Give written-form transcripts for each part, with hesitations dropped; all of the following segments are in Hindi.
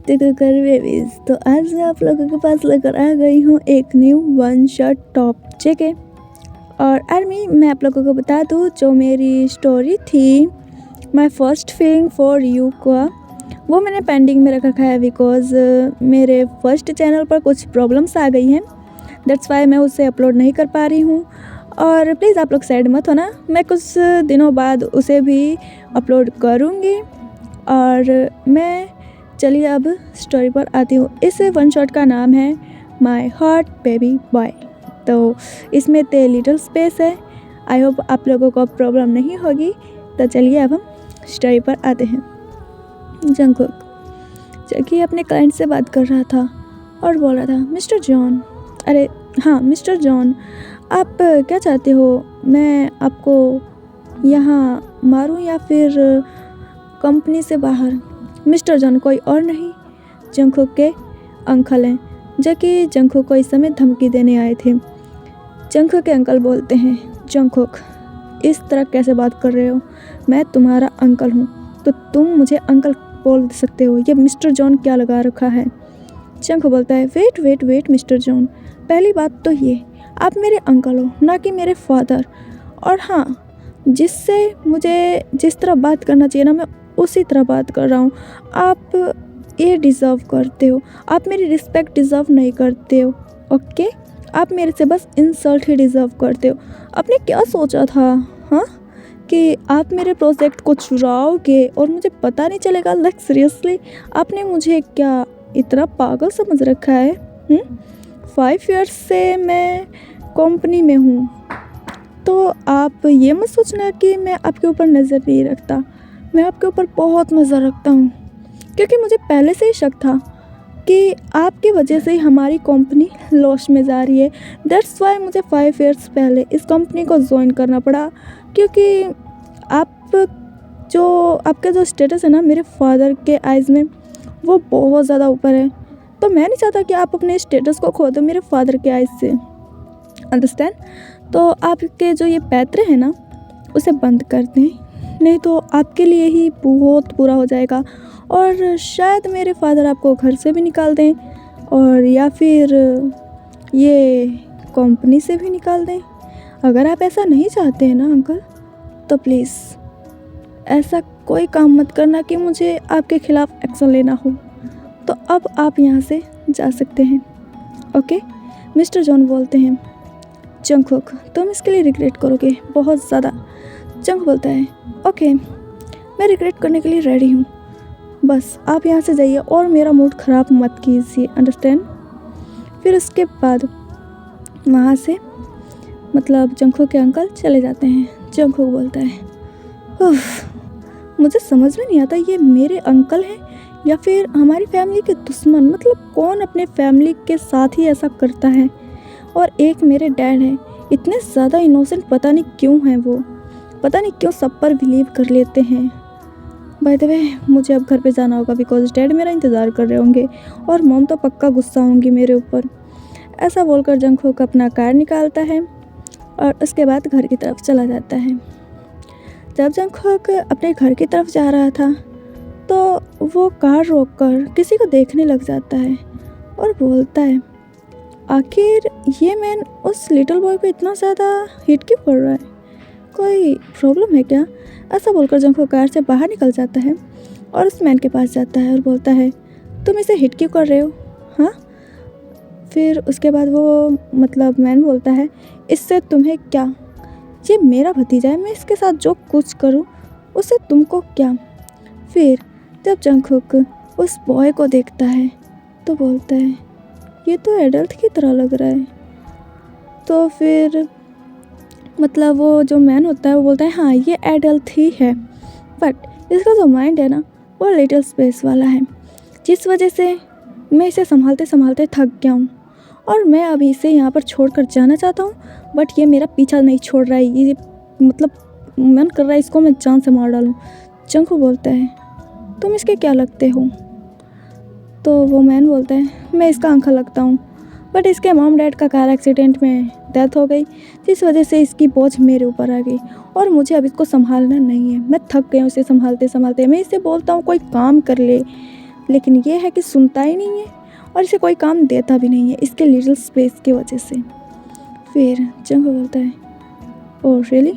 टिककर बेबीज। तो आज मैं आप लोगों के पास लेकर आ गई हूँ एक न्यू वन शॉट टॉप जेके। और आर्मी मैं आप लोगों को बता दूँ, जो मेरी स्टोरी थी my first feeling for you का, वो मैंने पेंडिंग में रख रखा है बिकॉज़ मेरे फर्स्ट चैनल पर कुछ प्रॉब्लम्स आ गई हैं। दैट्स वाई मैं उसे अपलोड नहीं कर पा रही हूँ। और प्लीज़ आप लोग सैड मत हो ना, मैं कुछ दिनों बाद उसे भी अपलोड करूँगी। और मैं चलिए अब स्टोरी पर आती हूँ। इस वन शॉट का नाम है माई हार्ट बेबी बॉय। तो इसमें 3 लिटिल स्पेस है। आई होप आप लोगों को प्रॉब्लम नहीं होगी। तो चलिए अब हम स्टोरी पर आते हैं। जंगकुक जबकि अपने क्लाइंट से बात कर रहा था और बोल रहा था, मिस्टर जॉन, अरे हाँ मिस्टर जॉन, आप क्या चाहते हो? मैं आपको यहाँ मारूँ या फिर कंपनी से बाहर? मिस्टर जॉन कोई और नहीं, जंगकुक के अंकल हैं, जो कि जंगकुक को इस समय धमकी देने आए थे। जंगकुक के अंकल बोलते हैं, जंगकुक इस तरह कैसे बात कर रहे हो? मैं तुम्हारा अंकल हूँ, तो तुम मुझे अंकल बोल सकते हो। ये मिस्टर जॉन क्या लगा रखा है? जंगकुक बोलता है, वेट मिस्टर जॉन, पहली बात तो ये, आप मेरे अंकल हो, ना कि मेरे फादर। और हाँ, जिससे मुझे जिस तरह बात करना चाहिए ना, मैं उसी तरह बात कर रहा हूँ। आप ये डिज़र्व करते हो, आप मेरी रिस्पेक्ट डिज़र्व नहीं करते हो। ओके, आप मेरे से बस इंसल्ट ही डिज़र्व करते हो। आपने क्या सोचा था हाँ, कि आप मेरे प्रोजेक्ट को चुराओगे और मुझे पता नहीं चलेगा? लाइक सीरियसली, आपने मुझे क्या इतना पागल समझ रखा है? 5 ईयर्स से मैं कंपनी में हूँ, तो आप ये मत सोचना कि मैं आपके ऊपर नज़र नहीं रखता। मैं आपके ऊपर बहुत नज़र रखता हूँ, क्योंकि मुझे पहले से ही शक था कि आपकी वजह से ही हमारी कंपनी लॉस में जा रही है। दैट्स वाई मुझे 5 ईयर्स पहले इस कंपनी को ज्वाइन करना पड़ा, क्योंकि आपका जो स्टेटस है ना मेरे फादर के आइज़ में, वो बहुत ज़्यादा ऊपर है। तो मैं नहीं चाहता कि आप अपने स्टेटस को खो दो मेरे फादर के आइज़ से। अंडरस्टैंड? तो आपके जो ये पैतरे हैं ना, उसे बंद कर दें, नहीं तो आपके लिए ही बहुत बुरा हो जाएगा। और शायद मेरे फादर आपको घर से भी निकाल दें, और या फिर ये कंपनी से भी निकाल दें। अगर आप ऐसा नहीं चाहते हैं ना अंकल, तो प्लीज़ ऐसा कोई काम मत करना कि मुझे आपके ख़िलाफ़ एक्शन लेना हो। तो अब आप यहाँ से जा सकते हैं। ओके, मिस्टर जॉन बोलते हैं, जंगकुक तुम इसके लिए रिग्रेट करोगे बहुत ज़्यादा। जंगकुक बोलता है, ओके मैं रिग्रेट करने के लिए रेडी हूँ, बस आप यहाँ से जाइए और मेरा मूड ख़राब मत कीजिए। अंडरस्टैंड? फिर उसके बाद वहाँ से मतलब जंगकुक के अंकल चले जाते हैं। जंगकुक बोलता है, मुझे समझ में नहीं आता, ये मेरे अंकल हैं या फिर हमारी फैमिली के दुश्मन? मतलब कौन अपने फैमिली के साथ ही ऐसा करता है? और एक मेरे डैड हैं, इतने ज़्यादा इनोसेंट, पता नहीं क्यों हैं वो, पता नहीं क्यों सब पर बिलीव कर लेते हैं। बाय द वे मुझे अब घर पे जाना होगा बिकॉज डैड मेरा इंतज़ार कर रहे होंगे और मॉम तो पक्का गुस्सा होंगी मेरे ऊपर। ऐसा बोलकर जंगकुक अपना कार निकालता है और उसके बाद घर की तरफ चला जाता है। जब जंगकुक अपने घर की तरफ जा रहा था, तो वो कार रोककर किसी को देखने लग जाता है और बोलता है, आखिर ये मैन उस लिटिल बॉय को इतना ज़्यादा हिट क्यों कर रहा है? कोई प्रॉब्लम है क्या? ऐसा बोलकर जंगकुक कार से बाहर निकल जाता है और उस मैन के पास जाता है और बोलता है, तुम इसे हिट क्यों कर रहे हो? हाँ? फिर उसके बाद वो मतलब मैन बोलता है, इससे तुम्हें क्या? ये मेरा भतीजा है, मैं इसके साथ जो कुछ करूँ उससे तुमको क्या? फिर जब जंगकुक उस बॉय को देखता है तो बोलता है, ये तो एडल्ट की तरह लग रहा है। तो फिर मतलब वो जो मैन होता है वो बोलता है, हाँ ये एडल्ट ही है, बट इसका जो माइंड है ना वो लिटिल स्पेस वाला है, जिस वजह से मैं इसे संभालते संभालते थक गया हूँ और मैं अभी इसे यहाँ पर छोड़कर जाना चाहता हूँ, बट ये मेरा पीछा नहीं छोड़ रहा है। ये मतलब मन कर रहा है इसको मैं जान से मार डालूँ। जंगकुक बोलता है, तुम इसके क्या लगते हो? तो वो मैन बोलता है, मैं इसका अंकल लगता हूँ, बट इसके मॉम डैड का कार एक्सीडेंट में डेथ हो गई, जिस वजह से इसकी बोझ मेरे ऊपर आ गई और मुझे अब इसको संभालना नहीं है। मैं थक गई हूँ इसे संभालते संभालते। मैं इसे बोलता हूँ कोई काम कर ले, लेकिन ये है कि सुनता ही नहीं है और इसे कोई काम देता भी नहीं है इसके लिटिल स्पेस की वजह से। फिर जंगकुक बोलता है ओह रियली?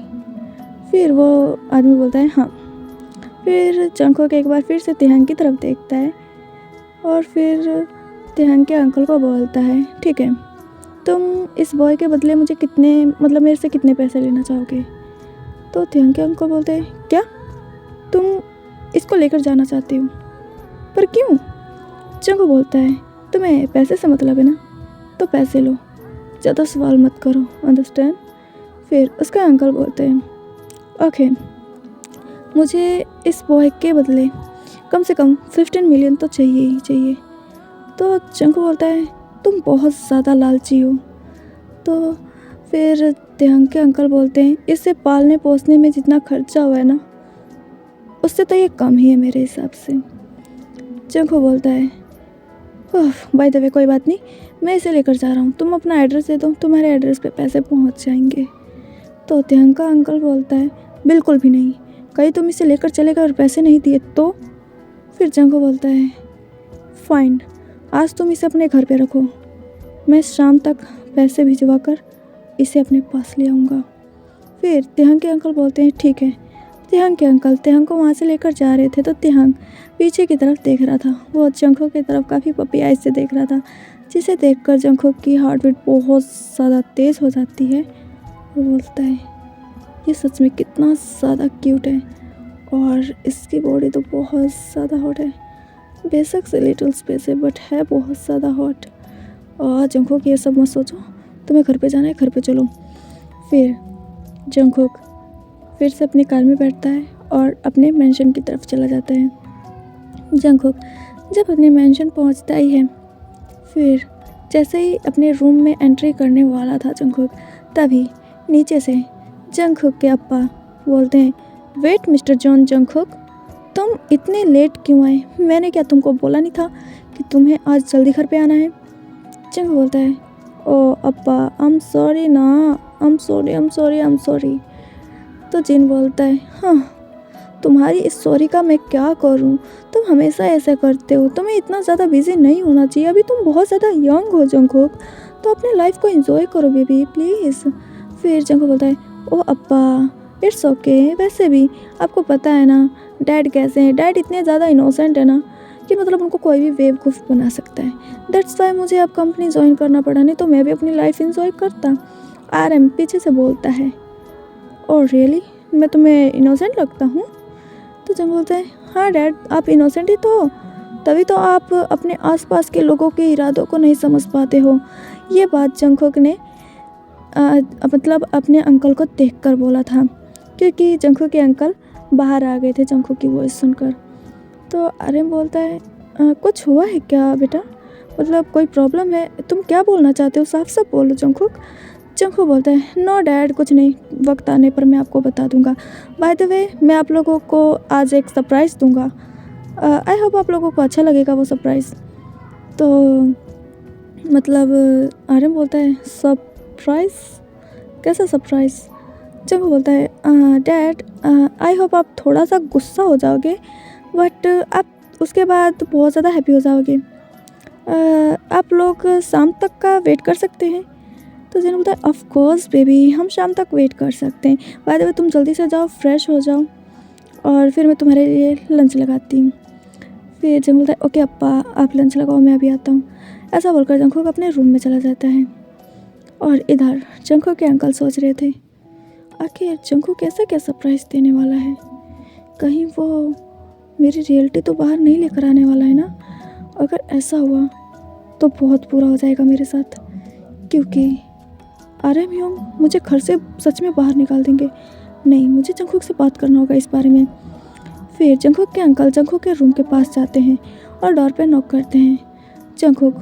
फिर वो आदमी बोलता है हाँ। फिर जंगकुक एक बार फिर से तिहांग की तरफ देखता है और फिर तिहांग के अंकल को बोलता है ठीक है, तुम इस बॉय के बदले मुझे मेरे से कितने पैसे लेना चाहोगे? तो तिहांग के अंकल बोलते हैं क्या तुम इसको लेकर जाना चाहते हो? पर क्यों? जंगकुक बोलता है तुम्हें पैसे से मतलब है ना, तो पैसे लो, ज़्यादा सवाल मत करो, अंडरस्टैंड? फिर उसका अंकल बोलते हैं ओके, मुझे इस बॉय के बदले कम से कम 15 मिलियन तो चाहिए ही चाहिए। तो जंगकुक बोलता है तुम बहुत ज़्यादा लालची हो। तो फिर तिहांग के अंकल बोलते हैं इसे पालने पोसने में जितना खर्चा हुआ है ना, उससे तो ये कम ही है मेरे हिसाब से। जंगकुक बोलता है बाय द वे कोई बात नहीं, मैं इसे लेकर जा रहा हूँ, तुम अपना एड्रेस दे दो, तुम्हारे एड्रेस पे पैसे पहुँच जाएंगे। तो तिहांग का अंकल बोलता है बिल्कुल भी नहीं, कहीं तुम इसे लेकर चले गए और पैसे नहीं दिए तो? फिर जंगकुक बोलता है फाइन, आज तुम इसे अपने घर पे रखो, मैं शाम तक पैसे भिजवा कर इसे अपने पास ले आऊँगा। फिर तिहांग के अंकल बोलते हैं ठीक है। तिहांग के अंकल तिहांग को वहाँ से लेकर जा रहे थे तो तिहांग पीछे की तरफ देख रहा था, वो जंगकुक की तरफ काफ़ी पपी आइज से देख रहा था, जिसे देखकर जंगकुक की हार्ट बीट बहुत ज़्यादा तेज़ हो जाती है। वो बोलता है ये सच में कितना ज़्यादा क्यूट है और इसकी बॉडी तो बहुत ज़्यादा हॉट है, बेशक से लिटिल स्पेस है बट है बहुत ज़्यादा हॉट। और जंगकुक ये सब मत सोचो, तुम्हें घर पे जाना है, घर पे चलो। फिर जंगकुक फिर से अपनी कार में बैठता है और अपने मेंशन की तरफ चला जाता है। जंगकुक जब अपने मेंशन पहुंचता ही है, फिर जैसे ही अपने रूम में एंट्री करने वाला था जंगकुक, तभी नीचे से जंगकुक के अप्पा बोलते हैं वेट मिस्टर जॉन जंगकुक, तुम इतने लेट क्यों आए? मैंने क्या तुमको बोला नहीं था कि तुम्हें आज जल्दी घर पे आना है? जंगकुक बोलता है ओ अप्पा आई एम सॉरी ना, आई एम सॉरी। तो जिन बोलता है हाँ तुम्हारी इस सॉरी का मैं क्या करूं, तुम हमेशा ऐसा करते हो, तुम्हें इतना ज़्यादा बिजी नहीं होना चाहिए, अभी तुम बहुत ज़्यादा यंग हो जंगकुक, तो अपने लाइफ को एंजॉय करो बेबी प्लीज़। फिर जंगकुक बोलता है ओ अप्पा इट्स ओके, वैसे भी आपको पता है ना डैड कैसे हैं, डैड इतने ज़्यादा इनोसेंट है ना कि मतलब उनको कोई भी बेवकूफ़ बना सकता है, दैट्स वाई मुझे अब कंपनी ज्वाइन करना पड़ा, नहीं तो मैं भी अपनी लाइफ एंजॉय करता। RM पीछे से बोलता है ओह रियली, मैं तुम्हें इनोसेंट लगता हूँ? तो जंग बोलता है हाँ डैड आप इनोसेंट ही तो हो, तभी तो आप अपने आसपास के लोगों के इरादों को नहीं समझ पाते हो। ये बात जंगकुक ने मतलब अपने अंकल को देखकर बोला था, क्योंकि जंगकुक के अंकल बाहर आ गए थे जंगकुक की वॉइस सुनकर। तो RM बोलता है कुछ हुआ है क्या बेटा, मतलब कोई प्रॉब्लम है, तुम क्या बोलना चाहते हो, साफ साफ बोलो जंगकुक। जंगकुक बोलता है नो डैड कुछ नहीं, वक्त आने पर मैं आपको बता दूंगा। बाय द वे मैं आप लोगों को आज एक सरप्राइज़ दूंगा, आई होप आप लोगों को अच्छा लगेगा वो सरप्राइज़। तो मतलब RM बोलता है सरप्राइज़, कैसा सरप्राइज़? जंगकुक बोलता है डैड आई होप आप थोड़ा सा गुस्सा हो जाओगे बट आप उसके बाद बहुत ज़्यादा हैप्पी हो जाओगे, आप लोग शाम तक का वेट कर सकते हैं? तो जिन बोलता है ऑफ कोर्स बेबी हम शाम तक वेट कर सकते हैं, बाय द वे तुम जल्दी से जाओ फ्रेश हो जाओ और फिर मैं तुम्हारे लिए लंच लगाती हूँ। फिर जिन बोलता है ओके अप्पा आप लंच लगाओ मैं अभी आता हूँ। ऐसा बोलकर जंगकुक अपने रूम में चला जाता है। और इधर जंगकुक के अंकल सोच रहे थे आखिर जंगकुक कैसा क्या सरप्राइज़ देने वाला है, कहीं वो मेरी रियलिटी तो बाहर नहीं लेकर आने वाला है ना, अगर ऐसा हुआ तो बहुत बुरा हो जाएगा मेरे साथ, क्योंकि RM ह्योंग मुझे घर से सच में बाहर निकाल देंगे। नहीं, मुझे जंगकुक से बात करना होगा इस बारे में। फिर जंगकुक के अंकल जंगकुक के रूम के पास जाते हैं और डोर पे नॉक करते हैं। जंगकुक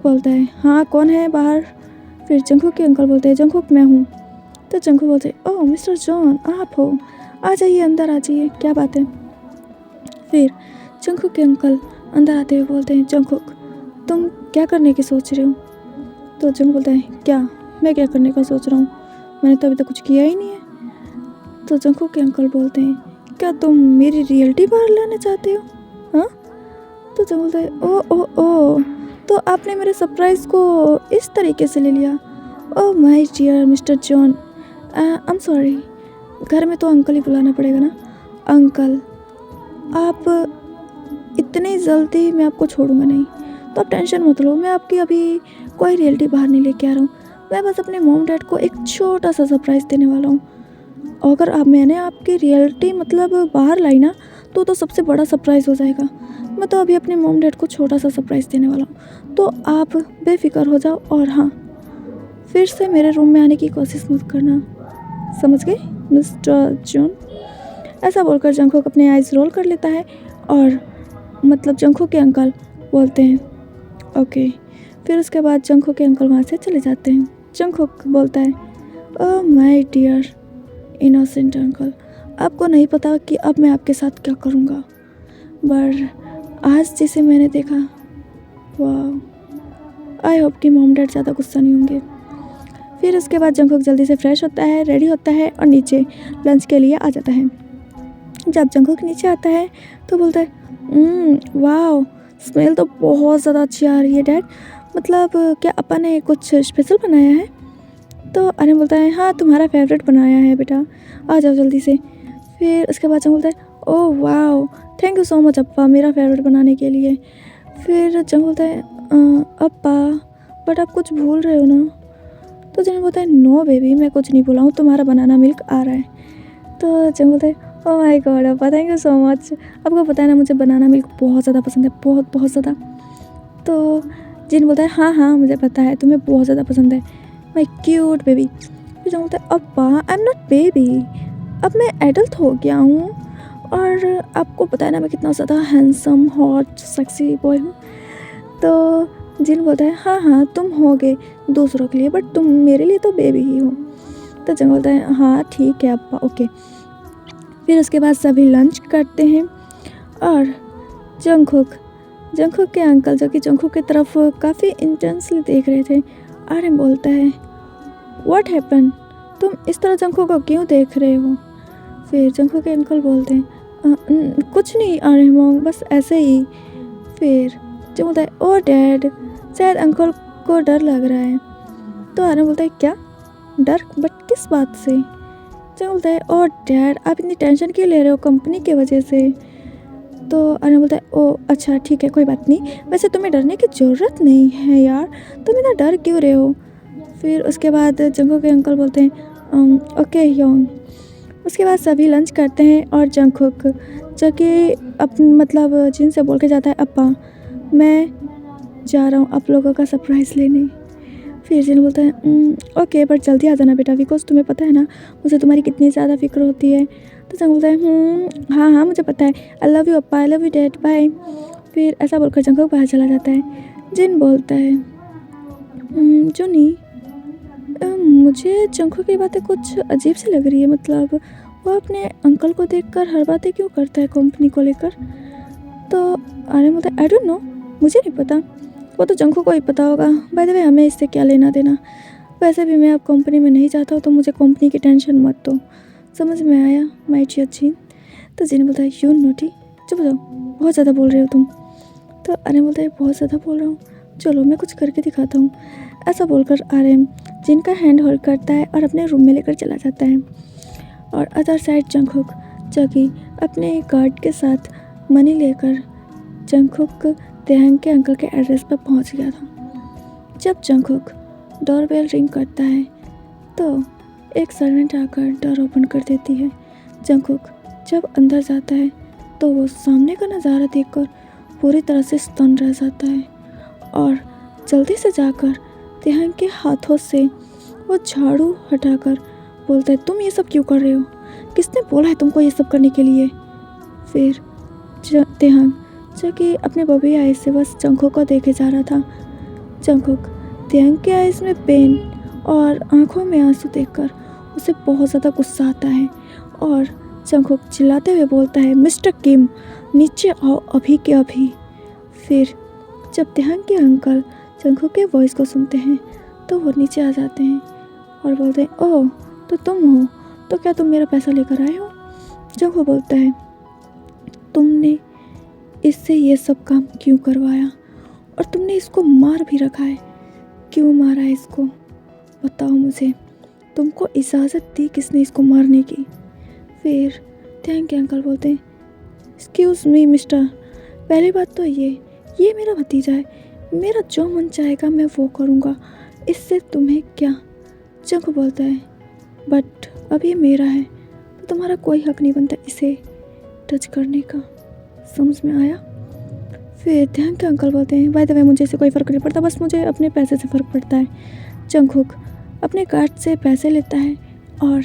बोलता है हाँ कौन है बाहर? फिर जंगकुक के अंकल बोलते हैं जंगकुक मैं हूँ। तो जंगकुक बोलते हैं ओह मिस्टर जॉन आप हो, आ जाइए अंदर आ जाइए, क्या बात है? फिर जंगकुक के अंकल अंदर आते हुए बोलते हैं जंगकुक तुम क्या करने की सोच रहे हो? तो जंगकुक बोलता है क्या मैं क्या करने का सोच रहा हूँ, मैंने तो अभी तक कुछ किया ही नहीं है। तो जंगकुक के अंकल बोलते हैं क्या तुम मेरी रियलिटी बाहर लाना चाहते हो? हाँ तो जंग बोलता है ओ ओ ओ, तो आपने मेरे सरप्राइज़ को इस तरीके से ले लिया। Oh my dear mister John, I am sorry. घर में तो अंकल ही बुलाना पड़ेगा ना। अंकल, आप इतनी जल्दी मैं आपको छोड़ूंगा नहीं, तो आप टेंशन मत लो। मैं आपकी अभी कोई रियलिटी बाहर नहीं लेके आ रहा हूँ। मैं बस अपने मॉम डैड को एक छोटा सा सरप्राइज़ देने वाला हूँ। अगर आप मैंने आपकी रियलिटी मतलब बाहर लाई ना, तो सबसे बड़ा सरप्राइज़ हो जाएगा। मैं तो अभी अपने मॉम डैड को छोटा सा सरप्राइज़ देने वाला हूँ, तो आप बेफिक्र हो जाओ। और हाँ, फिर से मेरे रूम में आने की कोशिश मत करना, समझ गए मिस्टर जॉन? ऐसा बोलकर जंगकुक अपने आइज़ रोल कर लेता है और मतलब जंगकुक के अंकल बोलते हैं ओके। फिर उसके बाद जंगकुक के अंकल वहाँ से चले जाते हैं। जंगकुक बोलता है oh my dear innocent uncle, आपको नहीं पता कि अब मैं आपके साथ क्या करूँगा। पर आज जिसे मैंने देखा, वाह, आई होप कि मॉम डैड ज़्यादा गुस्सा नहीं होंगे। फिर उसके बाद जंगकुक जल्दी से फ्रेश होता है, रेडी होता है और नीचे लंच के लिए आ जाता है। जब जंगकुक नीचे आता है तो बोलता है वाह, स्मेल तो बहुत ज़्यादा अच्छी आ रही है डैड। मतलब क्या अपन ने कुछ स्पेशल बनाया है? तो अरे बोलता है हाँ, तुम्हारा फेवरेट बनाया है बेटा, आ जाओ जल्दी से। फिर उसके बाद जंग बोलता है ओह वाह, थैंक यू सो मच अप्पा मेरा फेवरेट बनाने के लिए। फिर जंग बोलता है अप्पा, बट आप कुछ भूल रहे हो ना। तो जंग बोलता है नो बेबी, मैं कुछ नहीं भूला हूँ, तुम्हारा बनाना मिल्क आ रहा है। तो जंग बोलता है oh my God Appa, thank you so much. आपको पता है ना, मुझे बनाना मिल्क बहुत ज़्यादा पसंद है, बहुत बहुत ज़्यादा। तो जिन बोलता है हाँ हाँ मुझे पता है, तुम्हें बहुत ज़्यादा पसंद है माय क्यूट बेबी। फिर जंग बोलता है अप्पा आई एम नॉट बेबी, अब मैं एडल्ट हो गया हूँ और आपको पता है ना मैं कितना ज़्यादा हैंडसम हॉट सेक्सी बॉय हूँ। तो जिन बोलता है हाँ हाँ तुम होगे दूसरों के लिए, बट तुम मेरे लिए तो बेबी ही हो। तो जंग बोलता है हाँ ठीक है अप्पा, ओके। फिर उसके बाद सभी लंच करते हैं और जंगकुक के अंकल जो कि जंगकुक की तरफ काफ़ी इंटेंसली देख रहे थे, आर्यन बोलता है व्हाट हैपन, तुम इस तरह जंगकुक को क्यों देख रहे हो? फिर जंगकुक के अंकल बोलते हैं कुछ नहीं आर्यन, बस ऐसे ही। फिर जो बोलता है ओ डैड, शायद अंकल को डर लग रहा है। तो आर्यन बोलता है क्या डर, बट किस बात से? जो बोलता है ओ डैड, आप इतनी टेंशन क्यों ले रहे हो कंपनी की वजह से? तो आर्यन बोलता है ओ अच्छा ठीक है, कोई बात नहीं, वैसे तुम्हें डरने की ज़रूरत नहीं है यार, तुम इतना डर क्यों रहे हो? फिर उसके बाद जंगकुक के अंकल बोलते हैं ओके योंग। उसके बाद सभी लंच करते हैं और जंगकुक जो कि मतलब जिनसे बोल के जाता है अप्पा मैं जा रहा हूँ आप लोगों का सरप्राइज़ लेने। फिर जिन बोलता है ओके बट जल्दी आ जाना बेटा, बिकॉज तुम्हें पता है ना मुझे तुम्हारी कितनी ज़्यादा फिक्र होती है। तो जंग बोलता है हाँ हाँ मुझे पता है, आई लव यू अप्पा, I love you dad, bye. फिर ऐसा बोलकर जंगकुक बाहर चला जाता है। जिन बोलता है जूनी, मुझे जंगकुक की बातें कुछ अजीब सी लग रही है, मतलब वो अपने अंकल को देखकर हर बातें क्यों करता है कंपनी को लेकर। तो आर्यन बोलता है आई डोंट नो, मुझे नहीं पता, वो तो जंगकुक को ही पता होगा। बाय द वे हमें इससे क्या लेना देना, वैसे भी मैं अब कंपनी में नहीं जाता हूँ, तो मुझे कंपनी की टेंशन मत दो, समझ में आया माय डियर जिन? तो जिन बोलता है यू नोटी, चुप जाओ, बहुत ज़्यादा बोल रहे हो तुम। तो आर्यन बोलता है बहुत ज़्यादा बोल रहा हूँ, चलो मैं कुछ करके दिखाता हूँ। ऐसा बोलकर आर्यन जिनका हैंड होल्ड करता है और अपने रूम में लेकर चला जाता है। और अदर साइड जंगकुक जो कि अपने गार्ड के साथ मनी लेकर जंगकुक तेहंग के अंकल के एड्रेस पर पहुंच गया था। जब जंगकुक डोरबेल रिंग करता है तो एक सर्वेंट आकर डोर ओपन कर देती है। जंगकुक जब अंदर जाता है तो वो सामने का नज़ारा देखकर पूरी तरह से स्तन रह जाता है और जल्दी से जाकर तेहंग के हाथों से वो झाड़ू हटाकर बोलता है तुम ये सब क्यों कर रहे हो, किसने बोला है तुमको ये सब करने के लिए? फिर तेहंग जो कि अपने बबी आइज से बस जंगकुक को देखे जा रहा था। जंगकुक तेहंग के आइज में पेन और आंखों में आंसू देखकर उसे बहुत ज़्यादा गुस्सा आता है और जंगकुक चिल्लाते हुए बोलता है मिस्टर किम, नीचे आओ अभी के अभी। फिर जब तेहंग के अंकल जंगकुक के वॉइस को सुनते हैं तो वो नीचे आ जाते हैं और बोलते हैं ओह तो तुम हो, तो क्या तुम मेरा पैसा लेकर आए हो? जंगकुक बोलता है तुमने इससे ये सब काम क्यों करवाया, और तुमने इसको मार भी रखा है, क्यों मारा है इसको, बताओ मुझे, तुमको इजाज़त दी किसने इसको मारने की। फिर थैंक के अंकल बोलते हैं, एक्सक्यूज़ मी मिस्टर, पहली बात तो ये मेरा भतीजा है, मेरा जो मन चाहेगा मैं वो करूँगा, इससे तुम्हें क्या। जंक बोलता है, बट अब ये मेरा है तो तुम्हारा कोई हक नहीं बनता इसे टच करने का, समझ में आया। फिर ध्यान के अंकल बोलते हैं, बाय द वे मुझे इससे कोई फ़र्क नहीं पड़ता, बस मुझे अपने पैसे से फ़र्क पड़ता है। जंगकुक अपने कार्ड से पैसे लेता है और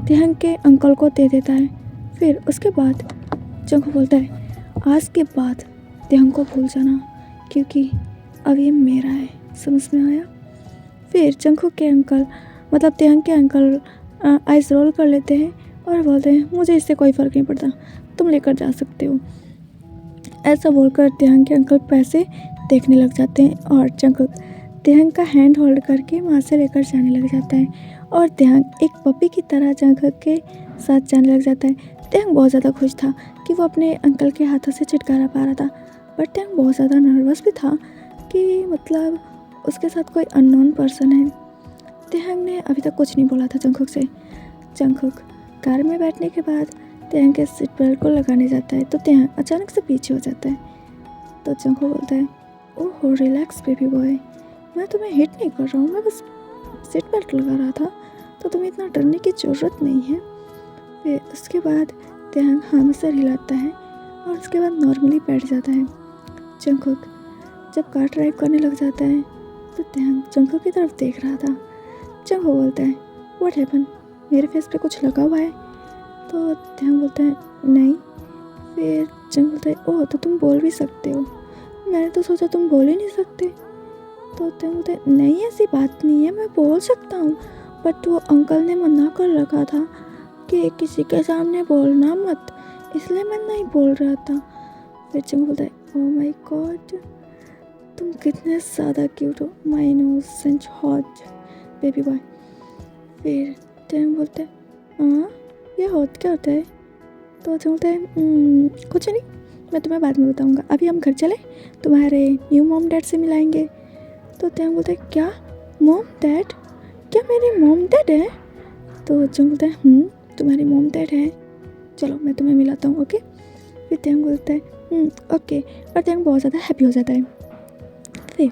ध्यान के अंकल को दे देता है। फिर उसके बाद जंगकुक बोलता है, आज के बाद ध्यान को भूल जाना, क्योंकि अब ये मेरा है, समझ में आया। फिर जंगकुक के अंकल मतलब ध्यान के अंकल आइस रोल कर लेते हैं और बोलते हैं, मुझे इससे कोई फ़र्क नहीं पड़ता, तुम लेकर जा सकते हो। ऐसा बोलकर ध्यान के अंकल पैसे देखने लग जाते हैं और जंगकुक ध्यान का हैंड होल्ड करके वहाँ से लेकर जाने लग जाता है और ध्यान एक पपी की तरह जंगकुक के साथ जाने लग जाता है। ध्यान बहुत ज़्यादा खुश था कि वो अपने अंकल के हाथों से छुटकारा पा रहा था, बट ध्यान बहुत ज़्यादा नर्वस भी था कि मतलब उसके साथ कोई अननोन पर्सन है। ध्यान ने अभी तक कुछ नहीं बोला था जंगकुक से। जंगकुक कार में बैठने के बाद ध्यान के सीट बेल्ट को लगाने जाता है तो ध्यान अचानक से पीछे हो जाता है। तो जंगकुक बोलता है, ओह रिलैक्स बेबी बॉय, मैं तुम्हें हिट नहीं कर रहा हूँ, मैं बस सीट बेल्ट लगा रहा था, तो तुम्हें इतना डरने की ज़रूरत नहीं है। फिर उसके बाद ध्यान हाँ में सर हिलाता है और उसके बाद नॉर्मली बैठ जाता है। जंगकुक जब कार ड्राइव करने लग जाता है तो ध्यान जंगकुक की तरफ देख रहा था। जंगकुक बोलता है, व्हाट हैपन, मेरे फेस पे कुछ लगा हुआ है। तो ध्यान बोलता है, नहीं। फिर जंगकुक बोलता है, ओह तो तुम बोल भी सकते हो, मैंने तो सोचा तुम बोल ही नहीं सकते। तो ध्यान बोलता है, नहीं ऐसी बात नहीं है, मैं बोल सकता हूँ, बट वो अंकल ने मना कर रखा था कि किसी के सामने बोलना मत, इसलिए मैं नहीं बोल रहा था। फिर जंगकुक बोलता है, ओह माय गॉड, तुम कितने ज़्यादा क्यूट हो, my innocent hot baby boy. फिर ध्यान बोलता है, हाँ ये हॉट क्या होता है। तो ध्यान बोलता है, कुछ नहीं, मैं तुम्हें बाद में बताऊँगा, अभी हम घर चले तुम्हारे न्यू मॉम डैड से मिलाएंगे। तो ध्यान बोलता है, क्या मॉम डैड, क्या मेरी मॉम डैड है। तो ध्यान बोलता है, तुम्हारी मॉम डैड है, चलो मैं तुम्हें मिलाता हूँ, ओके। फिर ध्यान बोलता है, ओके, और ध्यान बहुत ज़्यादा हैप्पी हो जाता है। फिर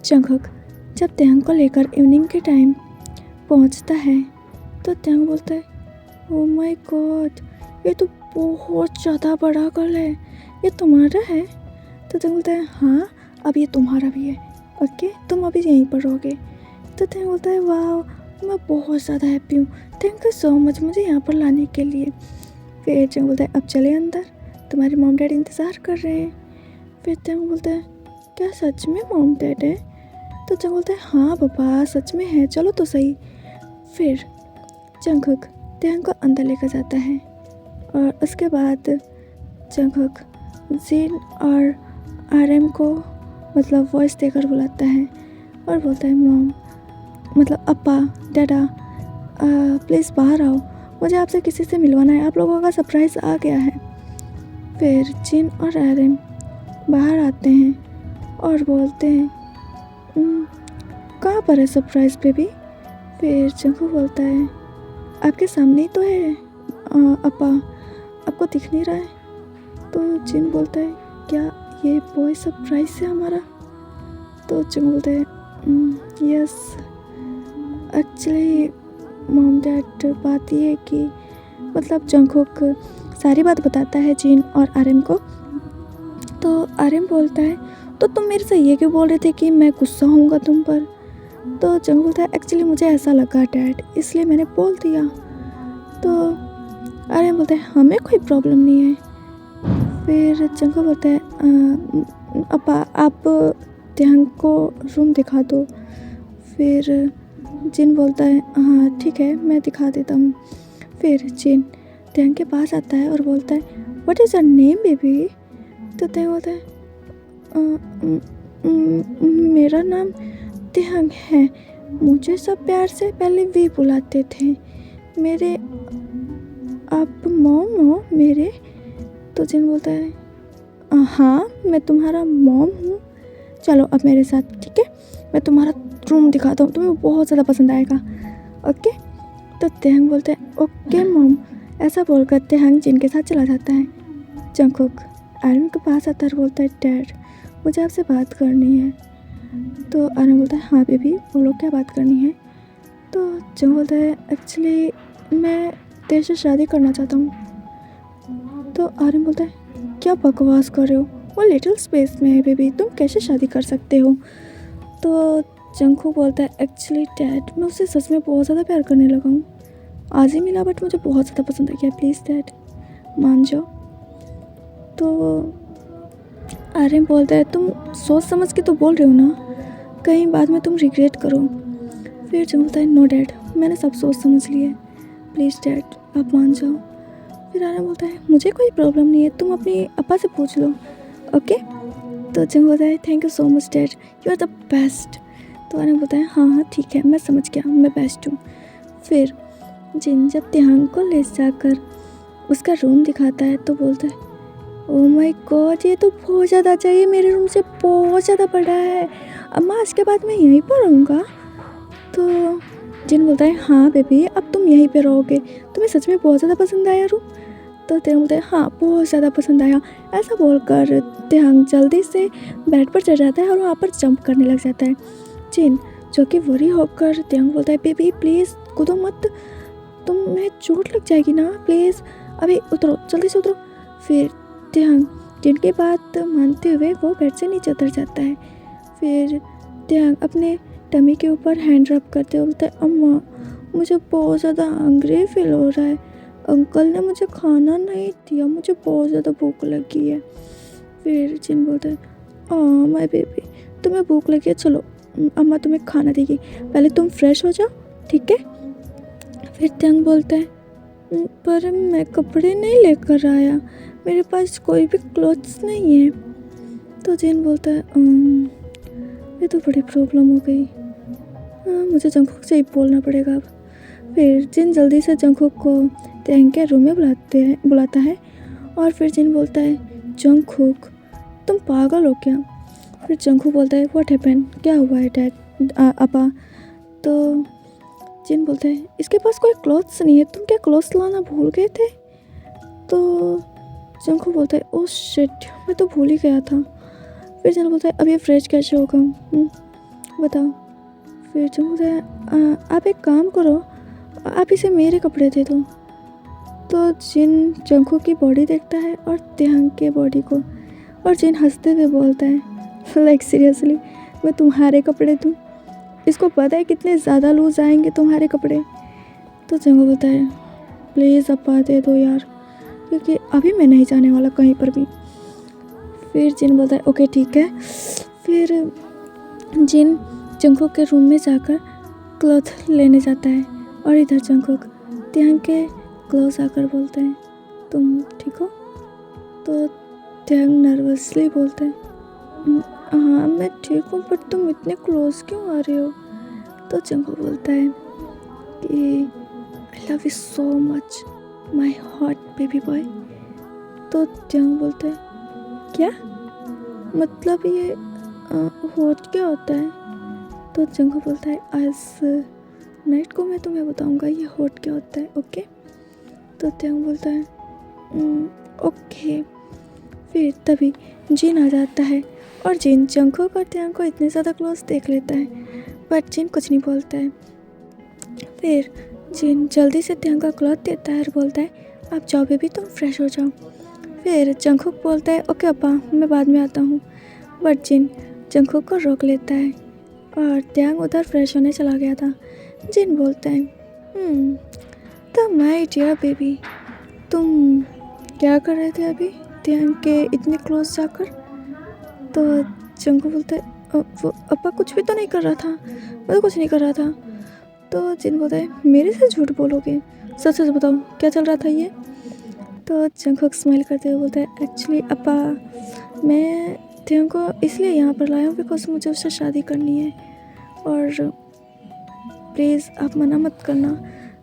जंगकुक जब ध्यान को लेकर इवनिंग के टाइम पहुँचता है तो ध्यान बोलता है, ओह माय गॉड, ये तो बहुत ज़्यादा बड़ा गर्ल है, ये तुम्हारा है। तो ध्यान बोलता है, हाँ अब ये तुम्हारा भी है, ओके तुम अभी यहीं पर रहोगे। तो ध्यान बोलता है, वाह मैं बहुत ज़्यादा हैप्पी हूँ, थैंक यू सो मच मुझे यहाँ पर लाने के लिए। फिर ध्यान बोलता है, अब चले अंदर, तुम्हारे मॉम डैड इंतज़ार कर रहे हैं। फिर ध्यान बोलता है, क्या सच में मॉम डैड है। तो ध्यान बोलता है, हाँ पापा सच में है, चलो तो सही। फिर जंगकुक ध्यान को अंदर लेकर जाता है और उसके बाद जंगकुक जिन और आरएम को मतलब वॉइस देकर बुलाता है और बोलता है, मॉम मतलब अप्पा डैडा प्लीज़ बाहर आओ, मुझे आपसे किसी से मिलवाना है, आप लोगों का सरप्राइज़ आ गया है। फिर जिन और आरएम बाहर आते हैं और बोलते हैं, कहाँ पर है सरप्राइज़ बेबी। फिर जंगकुक बोलता है, आपके सामने ही तो है अप्पा, आपको दिख नहीं रहा है। तो जिन बोलता है, क्या ये बॉय सरप्राइज है हमारा। तो जंगकुक बोलता है, यस एक्चुअली मॉम डैड, बात ये है कि मतलब जंगकुक सारी बात बताता है जिन और आरएम को। तो आरएम बोलता है, तो तुम मेरे से ये क्यों बोल रहे थे कि मैं गुस्सा होऊंगा तुम पर। तो जंगकुक बोलता है, एक्चुअली मुझे ऐसा लगा डैड, इसलिए मैंने बोल दिया। तो आरएम बोलता है, हमें कोई प्रॉब्लम नहीं है। फिर जंगकुक बोलता है, अपा आप ध्यान को रूम दिखा दो। फिर जिन बोलता है, हाँ ठीक है मैं दिखा देता हूँ। फिर जिन ध्यान के पास आता है और बोलता है, what is your name baby. तो ध्यान बोलता है, मेरा नाम ध्यान है, मुझे सब प्यार से पहले वी बुलाते थे, मेरे आप मॉम हो मेरे। तो जिन बोलता है, हाँ मैं तुम्हारा मॉम हूँ, चलो अब मेरे साथ, ठीक है, मैं तुम्हारा रूम दिखाता हूँ, तुम्हें बहुत ज़्यादा पसंद आएगा, ओके। तो तेहंग बोलता है ओके मॉम। ऐसा बोलकर तेहंग जिन के साथ चला जाता है। जंगकुक आर्यन के पास आता है और बोलता है डैड मुझे आपसे बात करनी है। तो आर्यन बोलता है हाँ बेबी बोलो क्या बात करनी है। तो जंग बोलता है एक्चुअली मैं तेरे से शादी करना चाहता हूँ। तो आर्यन बोलता है क्या बकवास कर रहे हो, वो लिटिल स्पेस में है बेबी, तुम कैसे शादी कर सकते हो। तो जंगकुक बोलता है एक्चुअली डैड मैं उससे सच में बहुत ज़्यादा प्यार करने लगा हूँ, आज ही मिला बट मुझे बहुत ज़्यादा पसंद आ गया, प्लीज़ डैड मान जाओ। तो आर्यन बोलता है तुम सोच समझ के तो बोल रहे हो ना, कहीं बाद में तुम रिग्रेट करो। फिर जंग बोलता है नो डैड मैंने सब सोच समझ लिया है, प्लीज़ डैड आप मान जाओ। फिर आर्यन बोलता है मुझे कोई प्रॉब्लम नहीं है, तुम अपने अपा से पूछ लो, ओके। तो जंग बोलता है thank you so much dad you are the best. तो आर्यन बोलता है हाँ हाँ ठीक है मैं समझ गया मैं बेस्ट हूँ। फिर जिन जब तेहंग को ले जाकर उसका रूम दिखाता है तो बोलता है ओह माय गॉड ये तो बहुत ज़्यादा चाहिए, मेरे रूम से बहुत ज़्यादा बड़ा है, अम्मा इसके बाद मैं यहीं पर रहूँगा। तो जिन बोलता है हाँ बेबी अब तुम यहीं पे रहोगे, तुम्हें सच में बहुत ज़्यादा पसंद आया रूम। तो तेहंग बोलता है हाँ बहुत ज़्यादा पसंद आया। ऐसा बोलकर तेहंग जल्दी से बेड पर चढ़ जाता है और वहाँ पर जंप करने लग जाता है। जिन जो कि वरी होकर तेहंग बोलता है बेबी प्लीज़ कूदो मत, तुम्हें चोट लग जाएगी ना, प्लीज़ अभी उतरो जल्दी से उतरो। फिर तेहंग जिनकी बात मानते हुए वो बेड से नीचे उतर जाता है। फिर तेहंग अपने टमी के ऊपर हैंड रब करते हुए बोलता है अम्मा मुझे बहुत ज़्यादा हंग्री फील हो रहा है, अंकल ने मुझे खाना नहीं दिया, मुझे बहुत ज़्यादा भूख लगी है। फिर जिन बोलता है हाँ माय बेबी तुम्हें भूख लगी है, चलो अम्मा तुम्हें खाना देगी, पहले तुम फ्रेश हो जाओ ठीक है। फिर तेहंग बोलता है पर मैं कपड़े नहीं लेकर आया, मेरे पास कोई भी क्लोथ्स नहीं है। तो जिन बोलता है ये तो बड़ी प्रॉब्लम हो गई, मुझे जंगकुक से ही बोलना पड़ेगा अब। फिर जिन जल्दी से जंगकुक को तेहंग के रूम में बुलाता है और फिर जिन बोलता है जंगकुक तुम पागल हो क्या। फिर जंगकुक बोलता है व्हाट हैपेंड क्या हुआ है डैड अपा। तो जिन बोलता है इसके पास कोई क्लॉथ्स नहीं है, तुम क्या क्लॉथ्स लाना भूल गए थे। तो जंगकुक बोलता है ओह शिट मैं तो भूल ही गया था। फिर जिन बोलता है अब ये फ्रेश कैसे होगा बताओ। फिर जंग बोलता है आप एक काम करो आप इसे मेरे कपड़े दे दो। तो जिन जंगकुक की बॉडी देखता है और तेहंग के बॉडी को, और जिन हंसते हुए बोलता है लाइक सीरियसली मैं तुम्हारे कपड़े दूँ, इसको पता है कितने ज़्यादा लूज आएंगे तुम्हारे कपड़े। तो जंगो बोलता है प्लीज़ अपा दे दो यार, क्योंकि अभी मैं नहीं जाने वाला कहीं पर भी। फिर जिन बोलता है ओके ठीक है। फिर जिन जंगकुक के रूम में जाकर क्लॉथ लेने जाता है और इधर जंगकुक तेहंग के क्लोज आकर बोलते हैं तुम ठीक हो। तो तेहंग नर्वसली बोलते हैं हाँ मैं ठीक हूँ बट तुम इतने क्लोज क्यों आ रहे हो। तो जंगकुक बोलता है कि आई love you so much my hot baby boy. तो तेहंग बोलता है क्या मतलब ये हॉट क्या होता है। तो जंगकुक बोलता है आज नाइट को मैं तुम्हें बताऊंगा ये हॉट क्या होता है ओके। तो तेहंग बोलता है ओके। फिर तभी जिन आ जाता है और जिन जंगकुक और तेहंग को इतने ज़्यादा क्लोज देख लेता है बट जिन कुछ नहीं बोलता है। फिर जिन जल्दी से तेहंग का क्लॉथ देता है और बोलता है आप जाओ बेबी तुम फ्रेश हो जाओ। फिर जंगकुक बोलता है ओके अपा मैं बाद में आता हूँ, बट जिन जंगकुक को रोक लेता है और तेहंग उधर फ्रेश होने चला गया था। जिन बोलता है तो माय डियर बेबी तुम क्या कर रहे थे अभी तेहंग के इतने क्लोज जाकर। तो जंगकुक बोलता है वो अपा कुछ भी तो नहीं कर रहा था, मैं तो कुछ नहीं कर रहा था। तो जिन बोलता है मेरे से झूठ बोलोगे, सच सच बताओ क्या चल रहा था ये। तो जंगकुक स्माइल करते हुए बोलता है एक्चुअली अपा मैं तेहंग को इसलिए यहाँ पर लाया हूँ बिकॉज मुझे उससे शादी करनी है और प्लीज़ आप मना मत करना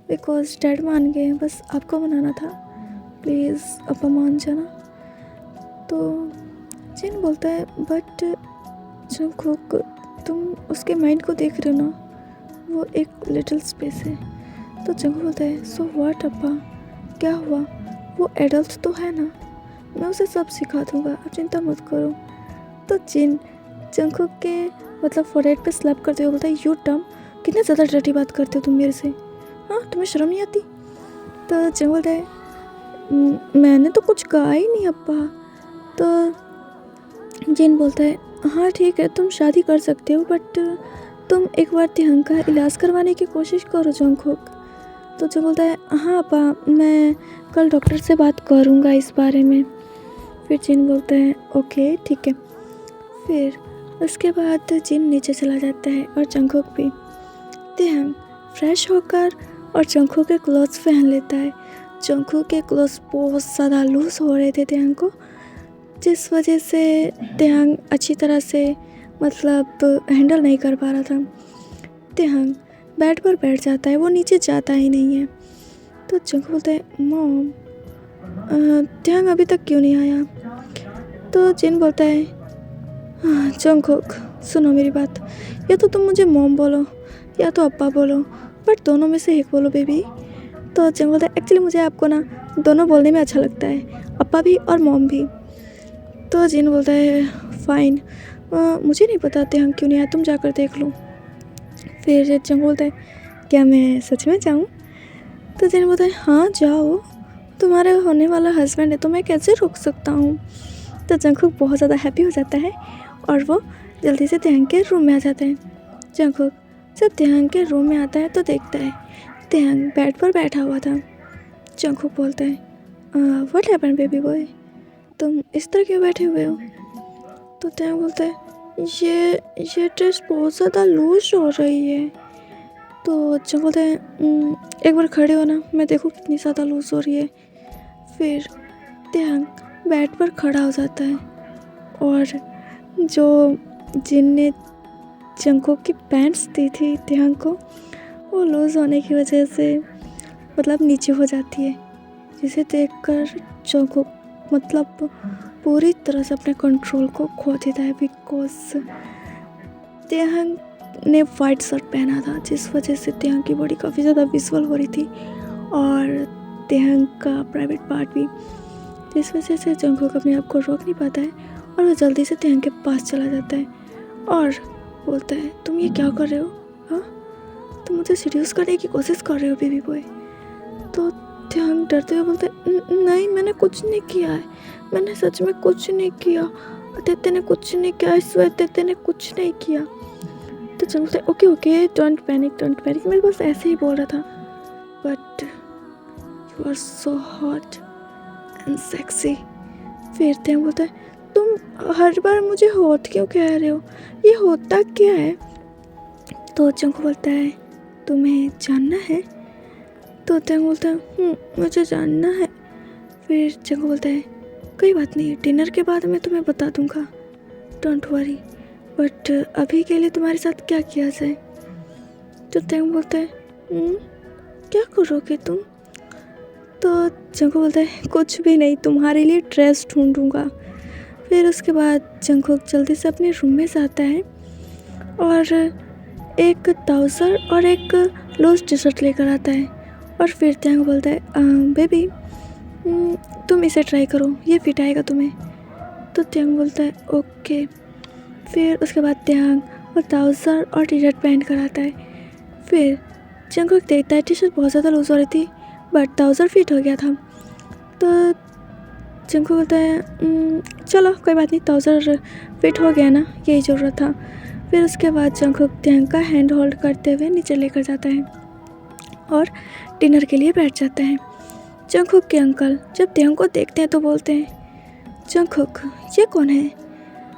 बिकॉज डैड मान गए, बस आपको मनाना था, प्लीज़ अपा मान जाना। तो जिन बोलता है बट जंगकुक तुम उसके माइंड को देख रहे हो ना, वो एक लिटिल स्पेस है। तो जंगकुक बोलता है सो व्हाट अप्पा, क्या हुआ, वो एडल्ट तो है ना, मैं उसे सब सिखा दूँगा, आप चिंता मत करो। तो जिन जंगकुक के मतलब फोरहेड पे स्लैप करते हुए बोलता है यू टम, कितना ज़्यादा डर्टी बात करते हो तुम मेरे से, हाँ तुम्हें शर्म नहीं आती। तो जंग बोलता है मैंने तो कुछ कहा ही नहीं अप्पा। तो जिन बोलता है हाँ ठीक है तुम शादी कर सकते हो, बट तुम एक बार तिहंग का इलाज करवाने की कोशिश करो जंगकुक। तो जो बोलता है हाँ अप्पा मैं कल डॉक्टर से बात करूँगा इस बारे में। फिर जिन बोलता है ओके ठीक है। फिर उसके बाद जिन नीचे चला जाता है और जंगकुक भी। तिहंग फ्रेश होकर और जंगकुक के क्लोथ्स पहन लेता है। जंगकुक के क्लोथ्स बहुत ज़्यादा लूज़ हो रहे थे तिहंग को, जिस वजह से तिहंग अच्छी तरह से मतलब हैंडल नहीं कर पा रहा था। तिहंग बेड पर बैठ जाता है, वो नीचे जाता ही नहीं है। तो जंगकुक बोलता है मॉम तिहंग अभी तक क्यों नहीं आया। तो जिन बोलता है जंगकुक सुनो मेरी बात, या तो तुम मुझे मॉम बोलो या तो अप्पा बोलो, बट दोनों में से एक बोलो बेबी। तो जंग बोलता है एक्चुअली मुझे आपको ना दोनों बोलने में अच्छा लगता है, अप्पा भी और मॉम भी। तो जिन बोलता है फाइन, मुझे नहीं पता तिहंग क्यों नहीं आया, तुम जाकर देख लो। फिर जंग बोलता है क्या मैं सच में जाऊँ। तो जिन बोलता है हाँ जाओ, तुम्हारे होने वाला हस्बैंड है तो मैं कैसे रोक सकता हूँ। तो जंगकुक बहुत ज़्यादा हैप्पी हो जाता है और वो जल्दी से तिहंग के रूम में आ जाता है। जंगकुक जब तिहंग के रूम में आता है तो देखता है तिहंग बेड पर बैठा हुआ था। जंगकुक बोलता है व्हाट हैपेंड बेबी बॉय, तुम इस तरह क्यों बैठे हुए हो। तो तिहंग बोलता है ये ड्रेस बहुत ज़्यादा लूज हो रही है। तो जंग बोलता है एक बार खड़े हो ना, मैं देखूँ कितनी ज़्यादा लूज हो रही है। फिर तिहंग बेड पर खड़ा हो जाता है और जो जिनने जंगकुक की पैंट्स दी थी तिहंग को, वो लूज़ होने की वजह से मतलब नीचे हो जाती है, जिसे देखकर जंगकुक मतलब पूरी तरह से अपने कंट्रोल को खो देता है। बिकॉज तिहंग ने वाइट शर्ट पहना था, जिस वजह से तिहंग की बॉडी काफ़ी ज़्यादा विजुअल हो रही थी और तिहंग का प्राइवेट पार्ट भी, जिस वजह से जंगकुक अपने आप को रोक नहीं पाता है और वो जल्दी से तिहंग के पास चला जाता है और बोलता है तुम ये क्या कर रहे हो, हाँ तुम मुझे सीड्यूस करने की कोशिश कर रहे हो बेबी बॉय। तो तिहंग डरते हुए बोलते नहीं मैंने कुछ नहीं किया है, मैंने सच में कुछ नहीं किया, तेते ने कुछ नहीं किया, इस वजह तेते ने कुछ नहीं किया। तो जंग बोलते ओके ओके डोंट पैनिक, मैं बस ऐसे ही बोल रहा था, but you are so hot and sexy. फिर तिहंग बोलता है तुम हर बार मुझे हॉट क्यों कह रहे हो, ये होता क्या है। तो जंग बोलता है तुम्हें जानना है। तो तिहंग बोलता है मुझे जानना है। फिर जंग बोलता है कोई बात नहीं, डिनर के बाद मैं तुम्हें बता दूंगा, डोंट वरी, बट अभी के लिए तुम्हारे साथ क्या किया जाए। तो तिहंग बोलता है क्या करोगे तुम। तो जंग बोलता है कुछ भी नहीं, तुम्हारे लिए ड्रेस ढूंढूंगा। फिर उसके बाद जंगकुक जल्दी से अपने रूम में जाता है और एक ट्राउज़र और एक लूज टी शर्ट लेकर आता है और फिर तिहंग बोलता है बेबी तुम इसे ट्राई करो, ये फिट आएगा तुम्हें। तो तिहंग बोलता है ओके। फिर उसके बाद तिहंग वो ट्राउज़र और टी शर्ट पहन कर आता है। फिर जंगकुक देखता है टी शर्ट बहुत ज़्यादा लूज हो रही थी बट ट्राउज़र फिट हो गया था। तो जंगकुक बोलता है चलो कोई बात नहीं, ट्राउज़र फिट हो गया ना, यही ज़रूरत था। फिर उसके बाद जंगकुक तिहंग का हैंड होल्ड करते हुए नीचे लेकर जाता है और डिनर के लिए बैठ जाता है। जंगकुक के अंकल जब तिहंग को देखते हैं तो बोलते हैं जंगकुक ये कौन है।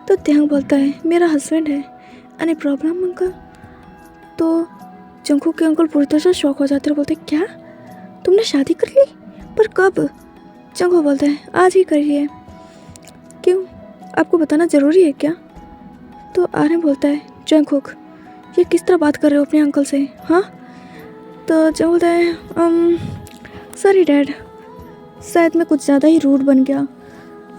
तो तिहंग बोलता है मेरा हस्बैंड है, एनी प्रॉब्लम अंकल। तो जंगकुक के अंकल पूरी तरह से शॉक हो जाते हैं, बोलते हैं क्या तुमने शादी कर ली, पर कब। जंगकुक बोलता है आज ही करी है। क्यों, आपको बताना ज़रूरी है क्या। तो आर्यन बोलता है जंगकुक ये किस तरह बात कर रहे हो अपने अंकल से, हाँ। तो जंग बोलता है सॉरी डैड, शायद मैं कुछ ज़्यादा ही रूड बन गया।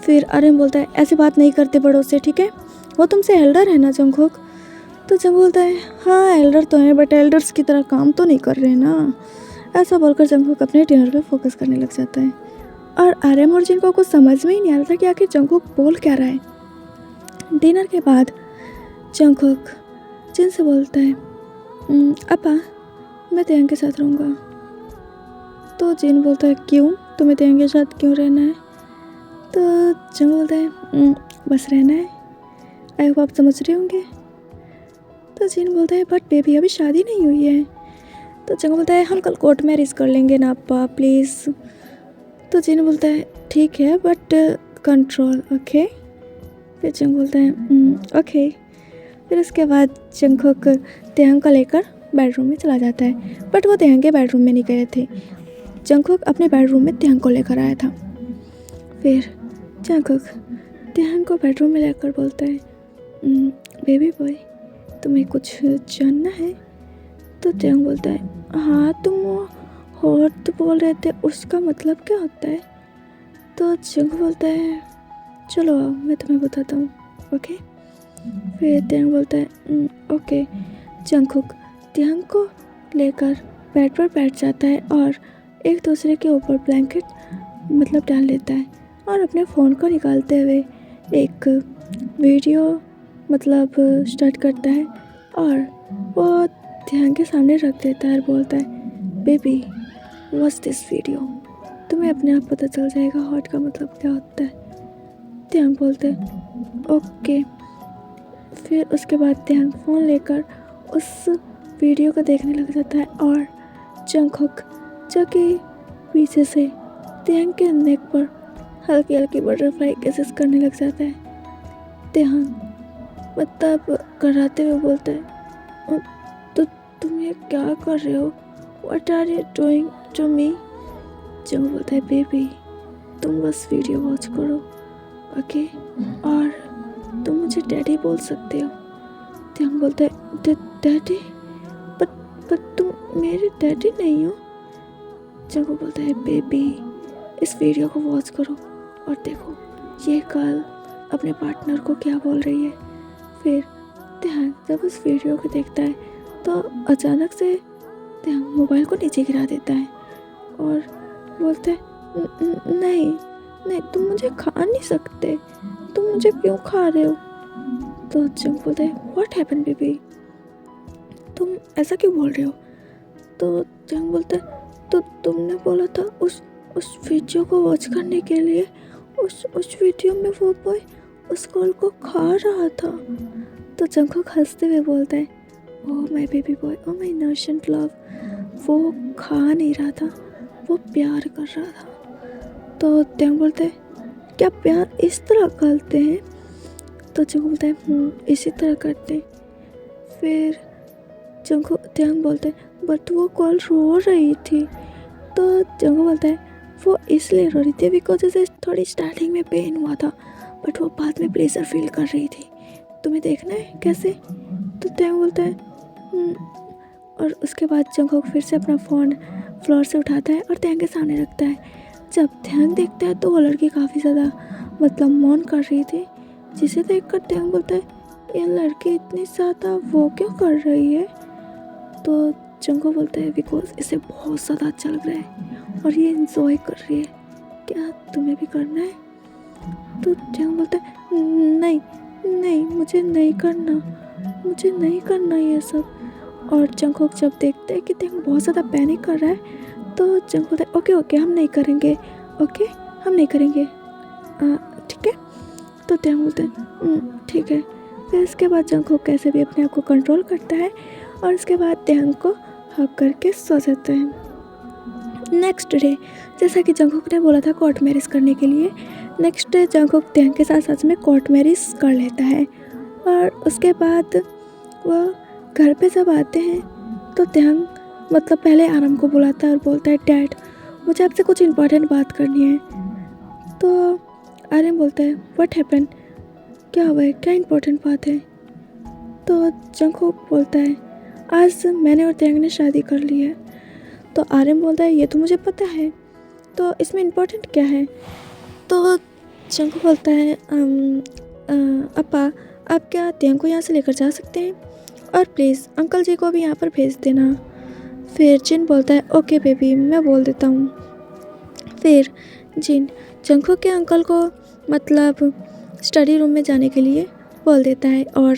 फिर आर्यन बोलता है ऐसी बात नहीं करते बड़ों से, ठीक है, वो तुमसे एल्डर है ना जंगकुक। तो जंगकुक बोलता है हाँ एल्डर तो है बट एल्डर्स की तरह काम तो नहीं कर रहे ना। ऐसा बोलकर जंगकुक अपने डिनर पे फोकस करने लग जाता है और आर्यन और जिन को कुछ समझ में ही नहीं आ रहा था कि आखिर जंगकुक बोल क्या रहा है। डिनर के बाद जंगकुक जिन से बोलता है अपा मैं तेयंग के साथ रहूँगा। तो जिन बोलता है क्यों, तुम्हें तेयंग के साथ क्यों रहना है। तो जंगकुक बोलता है बस रहना है, आई होप आप समझ रहे होंगे। तो जिन बोलता है बट बेबी अभी शादी नहीं हुई है। तो जंगकुक बोलता है हम कल कोर्ट मैरिज कर लेंगे ना अपा प्लीज़। तो जिन बोलता है ठीक है बट कंट्रोल ओके। फिर जंगकुक बोलता है ओके। फिर उसके बाद जंगकुक तेयंग को लेकर बेडरूम में चला जाता है बट वो तेयंग के बेडरूम में नहीं गए थे, जंगकुक अपने बेडरूम में तेयंग को लेकर आया था। फिर जंगकुक तेयंग को बेडरूम में लेकर बोलता है बेबी बॉय तुम्हें कुछ जानना है। तो तेयंग बोलता है हाँ तुम वो हॉट बोल रहे थे उसका मतलब क्या होता है। तो जंगकुक बोलता है चलो आओ मैं तुम्हें बताता हूँ ओके। फिर तेयंग बोलता है ओके। जंगकुक तेयंग को लेकर बेड पर बैठ जाता है और एक दूसरे के ऊपर ब्लैंकेट मतलब डाल लेता है और अपने फ़ोन को निकालते हुए एक वीडियो मतलब स्टार्ट करता है और वो तेयंग के सामने रख देता है और बोलता है बेबी वॉच दिस वीडियो, तुम्हें अपने आप पता चल जाएगा हॉट का मतलब क्या होता है। तेयंग बोलते हैं ओके। फिर उसके बाद तेयंग फ़ोन लेकर उस वीडियो को देखने लग जाता है और जंगकुक जो कि पीछे से तेयंग के नेक पर हल्की हल्की बटरफ्लाई केसेस करने लग जाता है। तेयंग मतलब कराते हुए बोलता है तो तुम ये क्या कर रहे हो, what are you doing to me. Jungkook बोलता है बेबी तुम बस वीडियो वॉच करो ओके और तुम मुझे डैडी बोल सकते हो। तेयंग बोलता है डैडी बट तुम मेरे डैडी नहीं हो। जंगकुक बोलता है बेबी इस वीडियो को वॉच करो और देखो ये गर्ल अपने पार्टनर को क्या बोल रही है। फिर तेयंग जब उस वीडियो को देखता है तो अचानक से तेयंग मोबाइल को नीचे गिरा देता है और बोलता है नहीं तुम मुझे खा नहीं सकते, तुम मुझे क्यों खा रहे हो। तो जंगकुक बोलता है व्हाट हैपन बेबी, तुम ऐसा क्यों बोल रहे हो। तो तेयंग बोलता है तो तुमने बोला था उस वीडियो को वॉच करने के लिए, उस वीडियो में वो बॉय उस गर्ल को खा रहा था। तो जंगकुक हंसते हुए बोलता है oh my baby boy oh my innocent love, वो खा नहीं रहा था वो प्यार कर रहा था। तो तेयंग बोलते हैं क्या प्यार इस तरह करते हैं। तो जंगकुक बोलता है इसी तरह करते हैं। फिर तेयंग बोलते हैं बट वो गर्ल रो रही थी। तो जंगकुक बोलता है वो इसलिए रो रही थी बिकॉज उसे थोड़ी स्टार्टिंग में पेन हुआ था बट वो बाद में प्लेजर फील कर रही थी, तुम्हें देखना है कैसे। तो तेयंग बोलता है और उसके बाद जंगकुक फिर से अपना फ़ोन फ्लोर से उठाता है और तेयंग के सामने रखता है। जब तेयंग देखता है तो वो लड़की काफ़ी ज़्यादा मतलब मौन कर रही थी, जिसे देखकर तेयंग बोलता है ये लड़की इतनी ज़्यादा वो क्यों कर रही है। तो जंगकुक बोलता है बिकॉज इसे बहुत ज़्यादा अच्छा लग रहा है और ये इंजॉय कर रही है, क्या तुम्हें भी करना है। तो तेयंग बोलता है नहीं मुझे नहीं करना ये सब। और जंगकुक जब देखते हैं कि तेयंग बहुत ज़्यादा पैनिक कर रहा है तो जंगकुक बोलता है ओके हम नहीं करेंगे ठीक है। तो तेयंग बोलते हैं ठीक है। फिर इसके बाद जंगकुक कैसे भी अपने आप को कंट्रोल करता है और उसके बाद तेयंग को हग करके सो जाता है। नेक्स्ट डे जैसा कि जंगकुक ने बोला था कोर्ट मैरिज करने के लिए, नेक्स्ट डे जंगकुक तेयंग के साथ सच में कोर्ट मैरिज कर लेता है। और उसके बाद वह घर पे जब आते हैं तो तेयंग मतलब पहले आराम को बुलाता है और बोलता है डैड मुझे आपसे कुछ इम्पोर्टेंट बात करनी है। तो आर्यन बोलता है व्हाट हैपन, क्या हुआ है, क्या इम्पोर्टेंट बात है। तो जंगकुक बोलता है आज मैंने और तेयंग ने शादी कर ली है। तो आर्यन बोलता है ये तो मुझे पता है, तो इसमें इम्पोर्टेंट क्या है। तो जंगू बोलता है अपा, आप क्या त्यंग को यहाँ से लेकर जा सकते हैं और प्लीज़ अंकल जी को भी यहाँ पर भेज देना। फिर जिन बोलता है ओके बेबी, मैं बोल देता हूँ। फिर जिन जंगू के अंकल को मतलब स्टडी रूम में जाने के लिए बोल देता है और